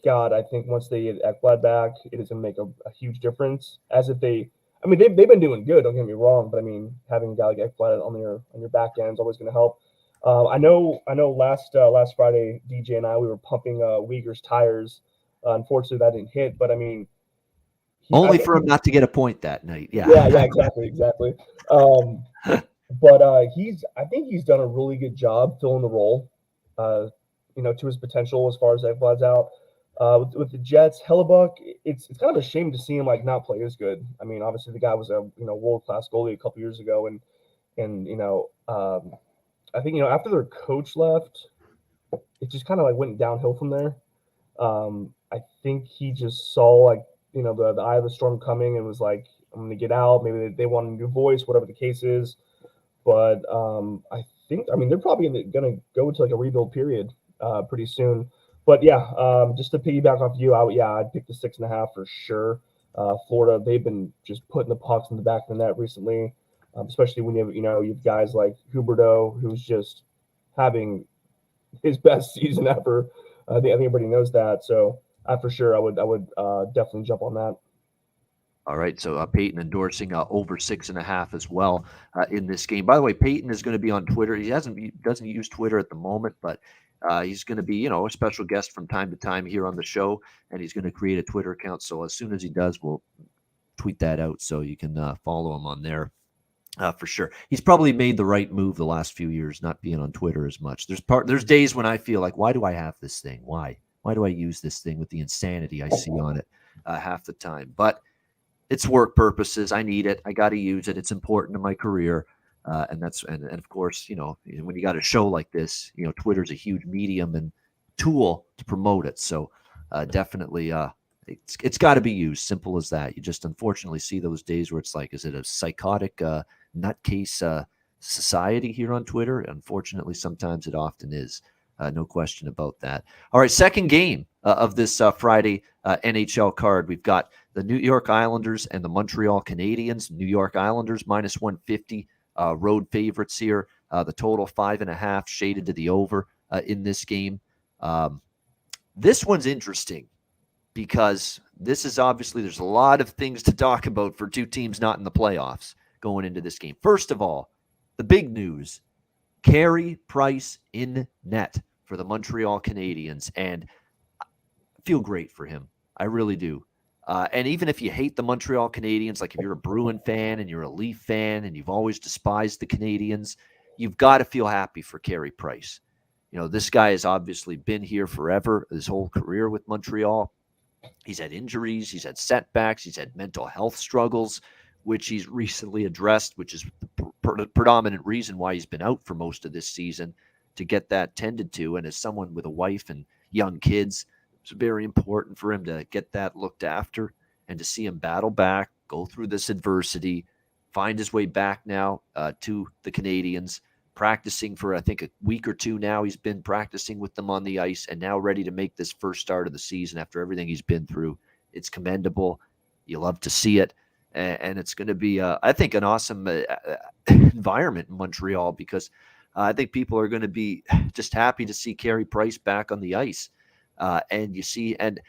God, I think once they get Ekblad back, it is going to make a huge difference. They've been doing good. Don't get me wrong, but I mean, having a guy like Ekblad on your back end is always going to help. I know. Last Friday, DJ and we were pumping Uyghur's tires. Unfortunately, that didn't hit. But I mean, only for him not to get a point that night. Yeah. Yeah, exactly. But I think he's done a really good job filling the role, to his potential as far as Ekblad's out. With the Jets, Hellebuck, it's kind of a shame to see him not play as good. I mean, obviously the guy was a world-class goalie a couple years ago, and I think after their coach left, it just kind of went downhill from there. I think he just saw the eye of the storm coming and was like, I'm going to get out. Maybe they want a new voice, whatever the case is. But they're probably going to go into a rebuild period pretty soon. But yeah, just to piggyback off you, I'd pick the 6.5 for sure. Florida, they've been just putting the pucks in the back of the net recently, especially when you have guys like Huberdeau, who's just having his best season ever. I think everybody knows that. So for sure, I would definitely jump on that. All right, so Peyton endorsing over 6.5 as well in this game. By the way, Peyton is going to be on Twitter. He doesn't use Twitter at the moment, but he's going to be, a special guest from time to time here on the show, and he's going to create a Twitter account. So as soon as he does, we'll tweet that out so you can follow him on there for sure. He's probably made the right move the last few years, not being on Twitter as much. There's days when I feel like, why do I have this thing? Why do I use this thing with the insanity I see on it half the time? But it's work purposes. I need it. I got to use it. It's important to my career. And of course, when you got a show like this, Twitter's a huge medium and tool to promote it. So definitely it's got to be used. Simple as that. You just unfortunately see those days where it's like, is it a psychotic nutcase society here on Twitter? Unfortunately, sometimes it often is. No question about that. All right, second game of this Friday NHL card. We've got the New York Islanders and the Montreal Canadiens. New York Islanders minus 150, road favorites here. The total 5.5, shaded to the over in this game. This one's interesting because this is obviously, there's a lot of things to talk about for two teams not in the playoffs. going into this game. First of all, the big news, Carey Price in net for the Montreal Canadiens, and I feel great for him. I really do. And even if you hate the Montreal Canadiens, like if you're a Bruin fan and you're a Leaf fan and you've always despised the Canadiens, you've got to feel happy for Carey Price. This guy has obviously been here forever, his whole career with Montreal. He's had injuries, he's had setbacks, he's had mental health struggles, which he's recently addressed, which is the predominant reason why he's been out for most of this season, to get that tended to. And as someone with a wife and young kids, it's very important for him to get that looked after and to see him battle back, go through this adversity, find his way back now to the Canadiens, practicing for, I think, a week or two now. He's been practicing with them on the ice and now ready to make this first start of the season after everything he's been through. It's commendable. You love to see it. And it's going to be, I think, an awesome environment in Montreal, because I think people are going to be just happy to see Carey Price back on the ice. And you see, and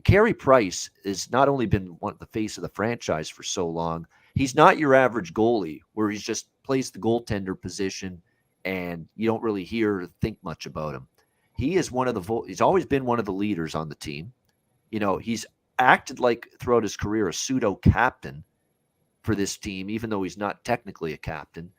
Carey Price has not only been the face of the franchise for so long, he's not your average goalie where he's just plays the goaltender position and you don't really hear or think much about him. He is he's always been one of the leaders on the team. He's acted like throughout his career a pseudo captain for this team, even though he's not technically a captain.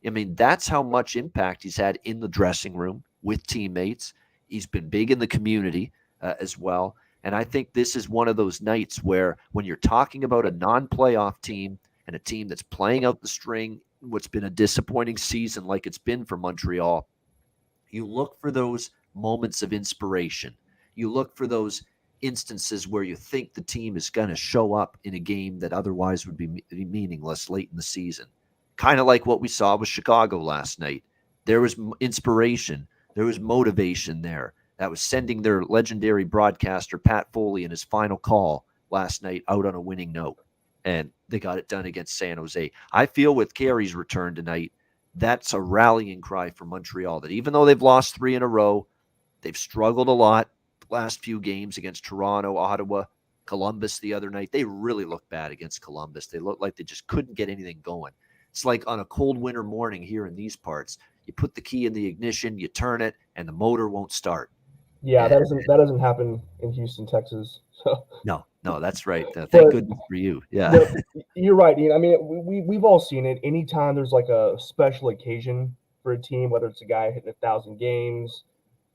I mean, that's how much impact he's had in the dressing room with teammates. He's been big in the community as well. And I think this is one of those nights where when you're talking about a non-playoff team and a team that's playing out the string, what's been a disappointing season like it's been for Montreal, you look for those moments of inspiration. You look for those instances where you think the team is going to show up in a game that otherwise would be meaningless late in the season. Kind of like what we saw with Chicago last night. There was inspiration. There was motivation there. That was sending their legendary broadcaster, Pat Foley, in his final call last night out on a winning note. And they got it done against San Jose. I feel with Carey's return tonight, that's a rallying cry for Montreal, that even though they've lost 3 in a row, they've struggled a lot the last few games against Toronto, Ottawa, Columbus the other night. They really looked bad against Columbus. They looked like they just couldn't get anything going. It's like on a cold winter morning here in these parts, you put the key in the ignition, you turn it, and the motor won't start. Yeah, that doesn't happen in Houston, Texas. So no, that's right. Thank goodness for you. Yeah, you're right, Ian. I mean, we've all seen it. Anytime there's like a special occasion for a team, whether it's a guy hitting 1,000 games,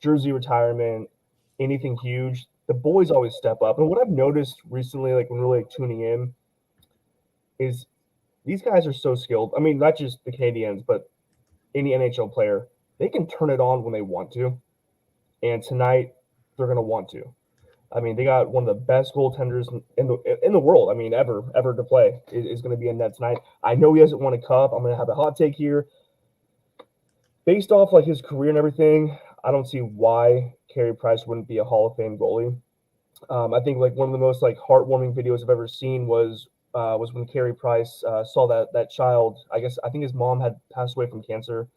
jersey retirement, anything huge, the boys always step up. And what I've noticed recently, like when really tuning in, is these guys are so skilled. I mean, not just the Canadiens, but any NHL player, they can turn it on when they want to. And tonight, they're going to want to. I mean, they got one of the best goaltenders in the world. I mean, ever to play is going to be in net tonight. I know he hasn't won a cup. I'm going to have a hot take here. Based off like his career and everything, I don't see why Carey Price wouldn't be a Hall of Fame goalie. I think like one of the most like heartwarming videos I've ever seen was when Carey Price saw that child. I think his mom had passed away from cancer,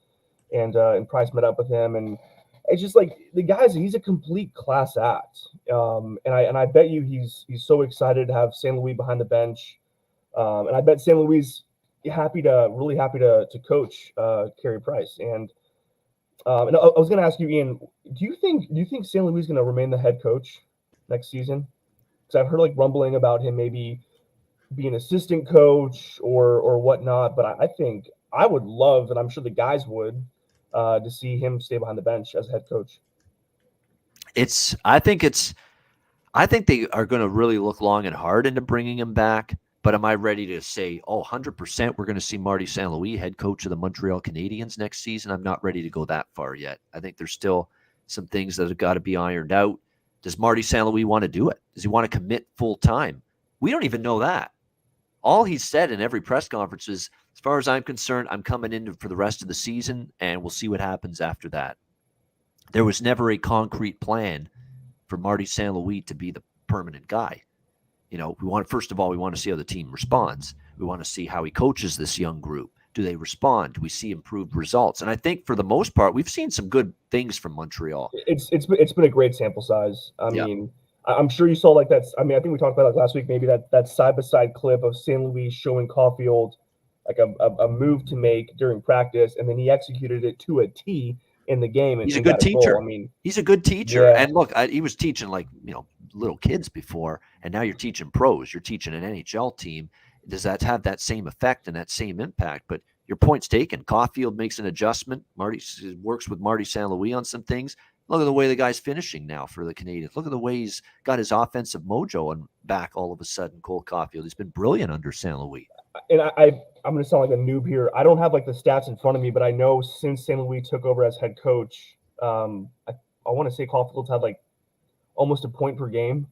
and Price met up with him, and it's just like he's a complete class act. And I bet you he's so excited to have St. Louis behind the bench. And I bet St. Louis really happy to coach Carey Price. And I was going to ask you, Ian, do you think St. Louis is going to remain the head coach next season? Because I've heard like rumbling about him maybe being assistant coach or whatnot. But I think I would love, and I'm sure the guys would, to see him stay behind the bench as head coach. I think they are going to really look long and hard into bringing him back. But am I ready to say, 100% we're going to see Marty St. Louis, head coach of the Montreal Canadiens next season? I'm not ready to go that far yet. I think there's still some things that have got to be ironed out. Does Marty St. Louis want to do it? Does he want to commit full time? We don't even know that. All he said in every press conference is, as far as I'm concerned, I'm coming in for the rest of the season, and we'll see what happens after that. There was never a concrete plan for Marty St. Louis to be the permanent guy. We want to see how the team responds. We want to see how he coaches this young group. Do they respond? Do we see improved results? And I think for the most part, we've seen some good things from Montreal. It's been a great sample size. I mean, I'm sure you saw like that. I mean, I think we talked about it last week. Maybe that side by side clip of St. Louis showing Caulfield like a move to make during practice, and then he executed it to a T in the game and, He's a and good got a teacher. goal. I mean, He's a good teacher. yeah, And look, he was teaching like, little kids before, and now you're teaching pros. You're teaching an NHL team. Does that have that same effect and that same impact? But your point's taken. Caulfield makes an adjustment. Marty works with Marty St. Louis on some things. Look at the way the guy's finishing now for the Canadiens. Look at the way he's got his offensive mojo and back all of a sudden. Cole Caulfield, he's been brilliant under St. Louis. and I'm going to sound like a noob here. I don't have like the stats in front of me, but I know since St. Louis took over as head coach, I want to say Caulfield's had like almost a point per game,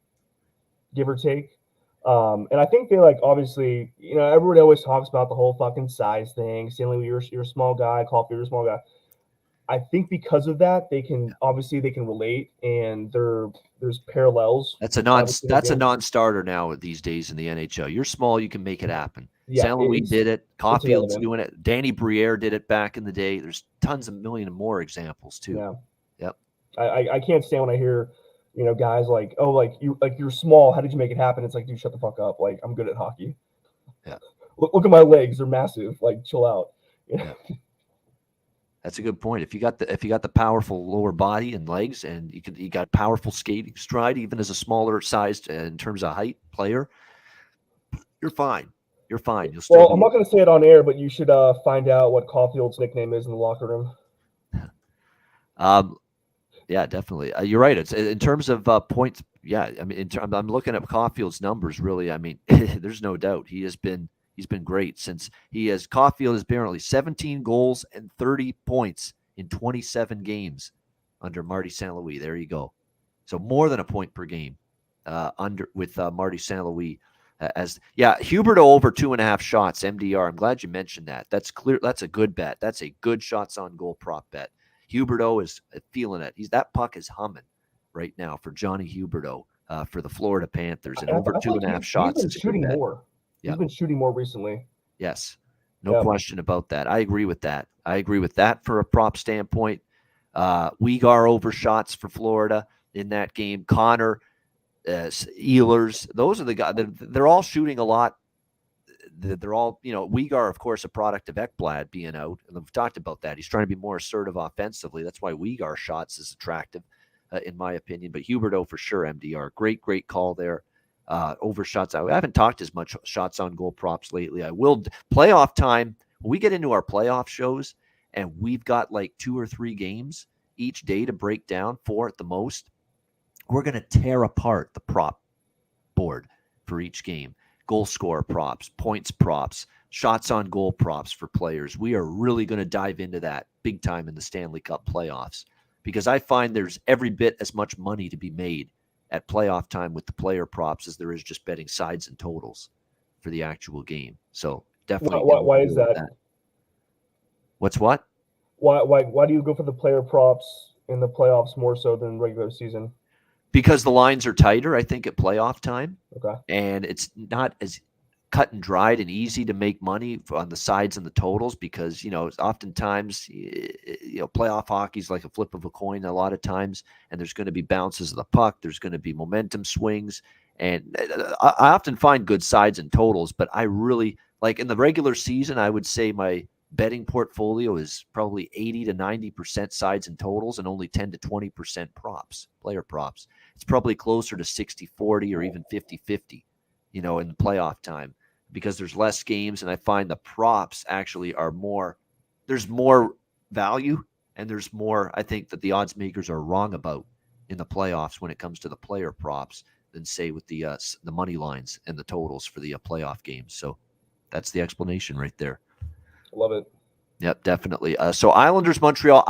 give or take. And I think they like obviously, everybody always talks about the whole fucking size thing. St. Louis, you're a small guy. Caulfield, you're a small guy. I think because of that, they can relate, and there's parallels. That's a non-starter now these days in the NHL. You're small, you can make it happen. Yeah, St. Louis did it. Caulfield's doing it. Danny Briere did it back in the day. There's tons of million and more examples too. Yeah. Yep. I can't stand when I hear, guys like, oh, like you're small. How did you make it happen? It's like, dude, shut the fuck up. Like, I'm good at hockey. Yeah. Look at my legs. They're massive. Like, chill out. Yeah. That's a good point. If you got the powerful lower body and legs, and you got powerful skating stride, even as a smaller sized in terms of height player, you're fine. You're fine. You'll still. Well, I'm not going to say it on air, but you should find out what Caulfield's nickname is in the locker room. Yeah, definitely. You're right. It's in terms of points. Yeah, I mean, I'm looking at Caulfield's numbers. Really, I mean, there's no doubt he's been great since Caulfield has apparently 17 goals and 30 points in 27 games under Marty St. Louis. There you go. So more than a point per game with Marty St. Louis. Huberdeau over 2.5 shots, MDR. I'm glad you mentioned that. That's clear. That's a good bet. That's a good shots on goal prop bet. Huberdeau is feeling it. That puck is humming right now for Johnny Huberdeau for the Florida Panthers, and over 2.5 shots. He's been shooting more. Yep. He's been shooting more recently. Yes, no question about that. I agree with that. For a prop standpoint. Weegar over shots for Florida in that game. Connor, Ehlers, those are the guys. They're all shooting a lot. They're all, Weegar, of course, a product of Ekblad being out. And we've talked about that. He's trying to be more assertive offensively. That's why Weegar shots is attractive, in my opinion. But Huberdeau for sure, MDR. Great call there. Over shots. I haven't talked as much shots on goal props lately. I will. Playoff time, when we get into our playoff shows and we've got like 2 or 3 games each day to break down, 4 at the most, we're going to tear apart the prop board for each game. Goal score props, points props, shots on goal props for players. We are really going to dive into that big time in the Stanley Cup playoffs, because I find there's every bit as much money to be made at playoff time with the player props as there is just betting sides and totals for the actual game. So definitely. Why is that? What's what? Why do you go for the player props in the playoffs more so than regular season? Because the lines are tighter, I think, at playoff time. Okay. And it's not as cut and dried and easy to make money on the sides and the totals, because, oftentimes, playoff hockey is like a flip of a coin a lot of times, and there's going to be bounces of the puck. There's going to be momentum swings. And I often find good sides and totals, but I really, like in the regular season, I would say my betting portfolio is probably 80 to 90% sides and totals and only 10 to 20% props, player props. It's probably closer to 60-40 or even 50-50, in the playoff time, because there's less games, and I find the props actually there's more value, and there's more, I think, that the odds makers are wrong about in the playoffs when it comes to the player props than, say, with the money lines and the totals for the playoff games. So that's the explanation right there. Love it. Yep, definitely. So Islanders, Montreal.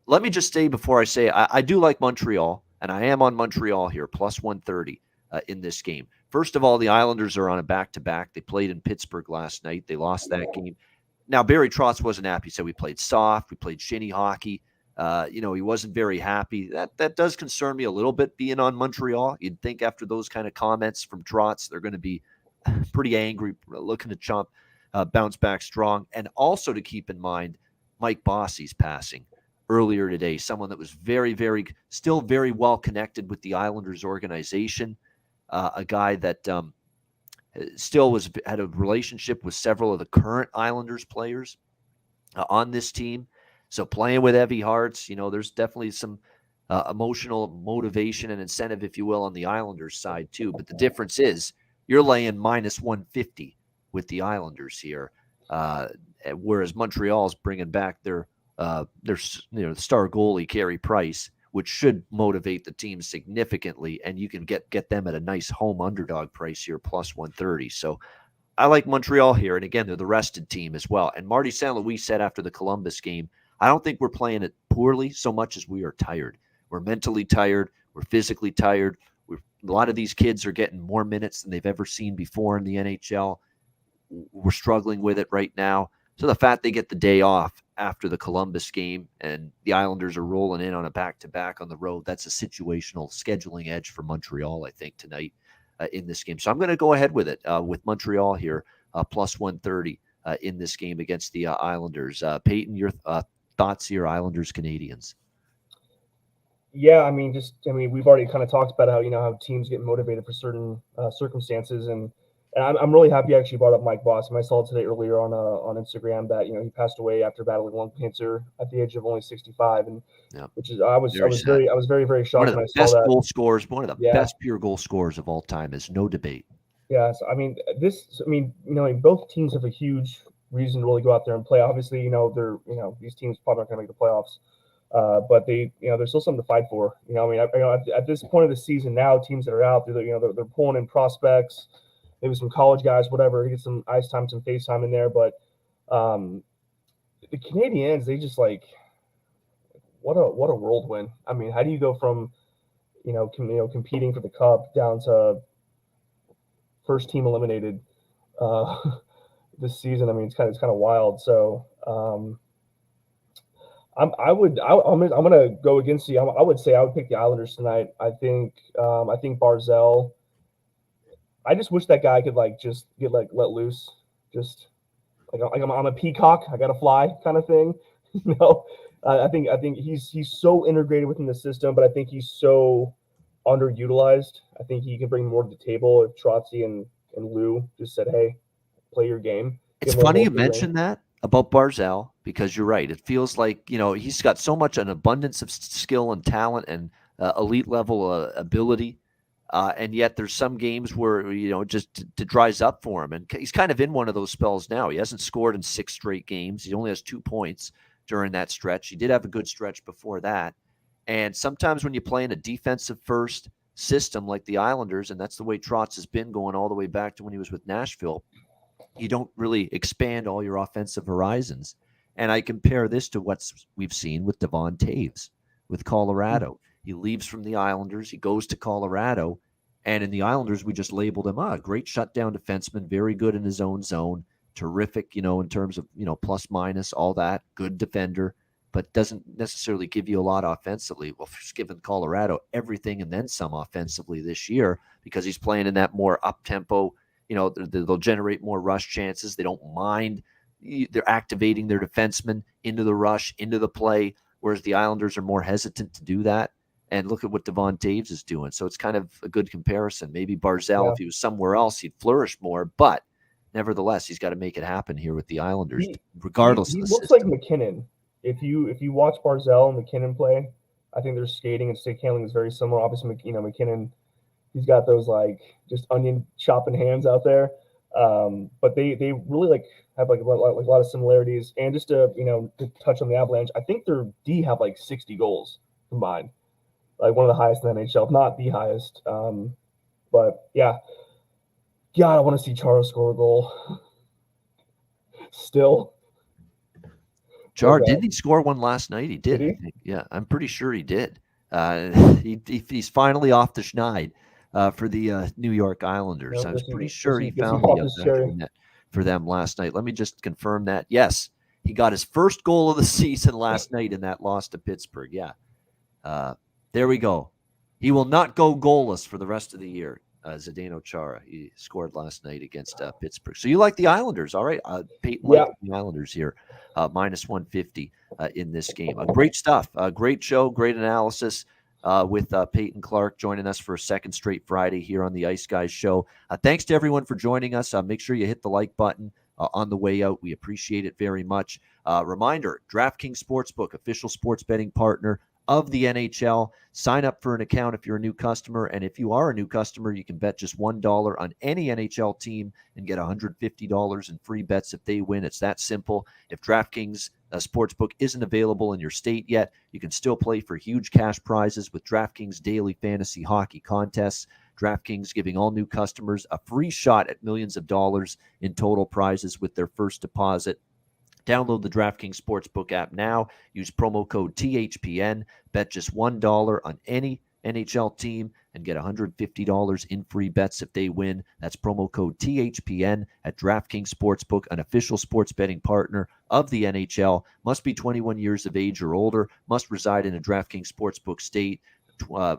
Let me just say before I say I do like Montreal, and I am on Montreal here, plus 130 in this game. First of all, the Islanders are on a back-to-back. They played in Pittsburgh last night. They lost that game. Now, Barry Trotz wasn't happy. He said we played soft. We played shinny hockey. He wasn't very happy. That does concern me a little bit being on Montreal. You'd think after those kind of comments from Trotz, they're going to be pretty angry, looking to bounce back strong. And also to keep in mind, Mike Bossy's passing. earlier today, someone that was still very well connected with the Islanders organization, a guy that still had a relationship with several of the current Islanders players on this team. So playing with heavy hearts, there's definitely some emotional motivation and incentive, if you will, on the Islanders side too. But the difference is you're laying minus 150 with the Islanders here, whereas Montreal's bringing back their star goalie Carey Price, which should motivate the team significantly, and you can get them at a nice home underdog price here, plus 130. So I like Montreal here, and again, they're the rested team as well. And Marty St. Louis said after the Columbus game, I don't think we're playing it poorly so much as we are tired. We're mentally tired. We're physically tired. A lot of these kids are getting more minutes than they've ever seen before in the NHL. We're struggling with it right now. So the fact they get the day off after the Columbus game and the Islanders are rolling in on a back-to-back on the road, that's a situational scheduling edge for Montreal, I think, tonight in this game. So I'm going to go ahead with it, with Montreal here, plus 130 in this game against the Islanders. Peyton, your thoughts here, Islanders, Canadiens? Yeah, we've already kind of talked about how teams get motivated for certain circumstances, and I'm really happy you actually brought up Mike Bossum. I saw today earlier on Instagram that he passed away after battling lung cancer at the age of only 65, and which is I was very, very shocked when I saw that. One of the best pure goal scorers of all time, is no debate. Yeah, so both teams have a huge reason to really go out there and play. Obviously, they're these teams probably aren't going to make the playoffs. But there's still something to fight for. At this point of the season now, teams that are out there, they're pulling in prospects, maybe some college guys, whatever, to get some ice time, some face time in there. But the Canadiens, they just what a whirlwind. I mean, how do you go from competing for the cup down to first team eliminated this season? I mean, it's kind of wild. So. I'm gonna go against you. I would say I would pick the Islanders tonight. I think Barzal. I just wish that guy could just get let loose, just like I'm a peacock. I gotta fly kind of thing. I think he's so integrated within the system, but I think he's so underutilized. I think he can bring more to the table if Trotzy and Lou just said, "Hey, play your game." It's funny you mentioned that about Barzal, because you're right. It feels like, he's got so much, an abundance of skill and talent and elite level ability. And yet there's some games where, just it dries up for him. And he's kind of in one of those spells now. He hasn't scored in 6 straight games. He only has 2 points during that stretch. He did have a good stretch before that. And sometimes when you play in a defensive first system like the Islanders, and that's the way Trotz has been going all the way back to when he was with Nashville, you don't really expand all your offensive horizons. And I compare this to what we've seen with Devon Toews with Colorado. He leaves from the Islanders. He goes to Colorado. And in the Islanders, we just labeled him a great shutdown defenseman, very good in his own zone, terrific, in terms of, plus minus, all that, good defender, but doesn't necessarily give you a lot offensively. Well, he's given Colorado everything and then some offensively this year, because he's playing in that more up-tempo. They'll generate more rush chances. They don't mind. They're activating their defensemen into the rush, into the play, whereas the Islanders are more hesitant to do that. And look at what Devon Toews is doing. So it's kind of a good comparison. Maybe Barzal, if he was somewhere else, he'd flourish more. But nevertheless, he's got to make it happen here with the Islanders, regardless of the system. He looks like McKinnon. If you watch Barzal and McKinnon play, I think their skating and stick handling is very similar. Obviously, McKinnon, he's got those just onion chopping hands out there. But they really have a lot of similarities. And just to touch on the Avalanche, I think their D have 60 goals combined, one of the highest in the NHL, if not the highest. But yeah, God, I want to see Chara score a goal. Still, Char, didn't he score one last night? He did. I think. Yeah, I'm pretty sure he did. He's finally off the schneid for the New York Islanders. I was pretty sure he found the net for them last night. Let me just confirm that. Yes, he got his first goal of the season last night in that loss to Pittsburgh. Yeah. There we go. He will not go goalless for the rest of the year. Zdeno Chara. He scored last night against Pittsburgh. So you like the Islanders, all right? Peyton Yeah. likes the Islanders here, minus 150 in this game. Great stuff. Great show, great analysis with Peyton Clark joining us for a second straight Friday here on the Ice Guys show. Thanks to everyone for joining us. Make sure you hit the like button on the way out. We appreciate it very much. Reminder, DraftKings Sportsbook, official sports betting partner of the NHL. Sign up for an account if you're a new customer. And if you are a new customer, you can bet just $1 on any NHL team and get $150 in free bets if they win. It's that simple. If DraftKings Sportsbook isn't available in your state yet, you can still play for huge cash prizes with DraftKings daily fantasy hockey contests. DraftKings giving all new customers a free shot at millions of dollars in total prizes with their first deposit. Download the DraftKings Sportsbook app now. Use promo code THPN. Bet just $1 on any NHL team and get $150 in free bets if they win. That's promo code THPN at DraftKings Sportsbook, an official sports betting partner of the NHL. Must be 21 years of age or older. Must reside in a DraftKings Sportsbook state.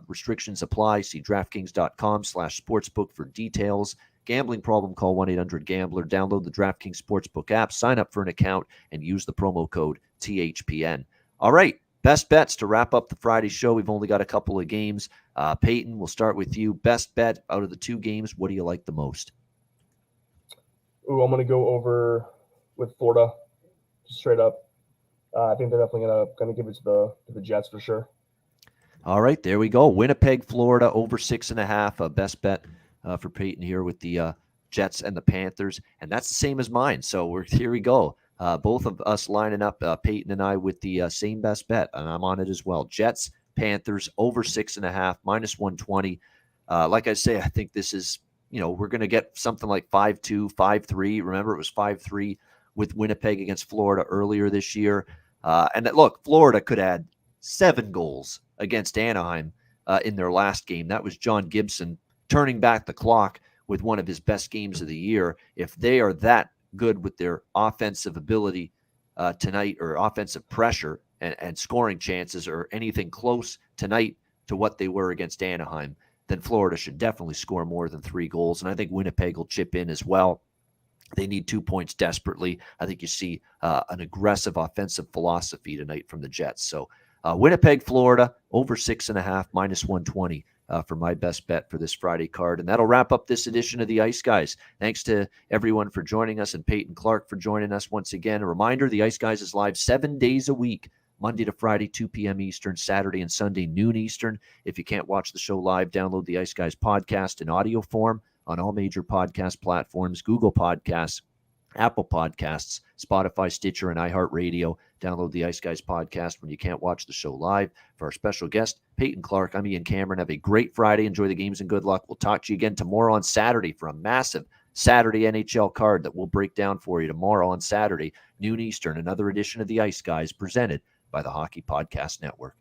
Restrictions apply. See DraftKings.com/sportsbook for details. Gambling problem, call 1-800-GAMBLER. Download the DraftKings Sportsbook app, sign up for an account, and use the promo code THPN. All right, best bets to wrap up the Friday show. We've only got a couple of games. Peyton, we'll start with you. Best bet out of the two games, what do you like the most? Ooh, I'm going to go over with Florida, just straight up. I think they're definitely going to give it to the Jets for sure. All right, there we go. Winnipeg, Florida, over 6.5. Best bet for Peyton here with the Jets and the Panthers. And that's the same as mine. So here we go. Both of us lining up, Peyton and I, with the same best bet. And I'm on it as well. Jets, Panthers, over 6.5, minus 120. Like I say, I think this is, we're going to get something like 5-2, 5-3. Remember, it was 5-3 with Winnipeg against Florida earlier this year. And look, Florida could add 7 goals against Anaheim in their last game. That was John Gibson turning back the clock with one of his best games of the year. If they are that good with their offensive ability tonight, or offensive pressure and scoring chances, or anything close tonight to what they were against Anaheim, then Florida should definitely score more than 3 goals. And I think Winnipeg will chip in as well. They need 2 points desperately. I think you see an aggressive offensive philosophy tonight from the Jets. So Winnipeg, Florida, over 6.5, minus 120 for my best bet for this Friday card. And that'll wrap up this edition of the Ice Guys. Thanks to everyone for joining us, and Peyton Clark for joining us once again. A reminder, the Ice Guys is live 7 days a week, Monday to Friday, 2 p.m. Eastern, Saturday and Sunday, noon Eastern. If you can't watch the show live, download the Ice Guys podcast in audio form on all major podcast platforms: Google Podcasts, Apple Podcasts, Spotify, Stitcher, and iHeartRadio. Download the Ice Guys podcast when you can't watch the show live. For our special guest, Peyton Clark, I'm Ian Cameron. Have a great Friday. Enjoy the games and good luck. We'll talk to you again tomorrow on Saturday for a massive Saturday NHL card that we'll break down for you tomorrow on Saturday, noon Eastern. Another edition of the Ice Guys presented by the Hockey Podcast Network.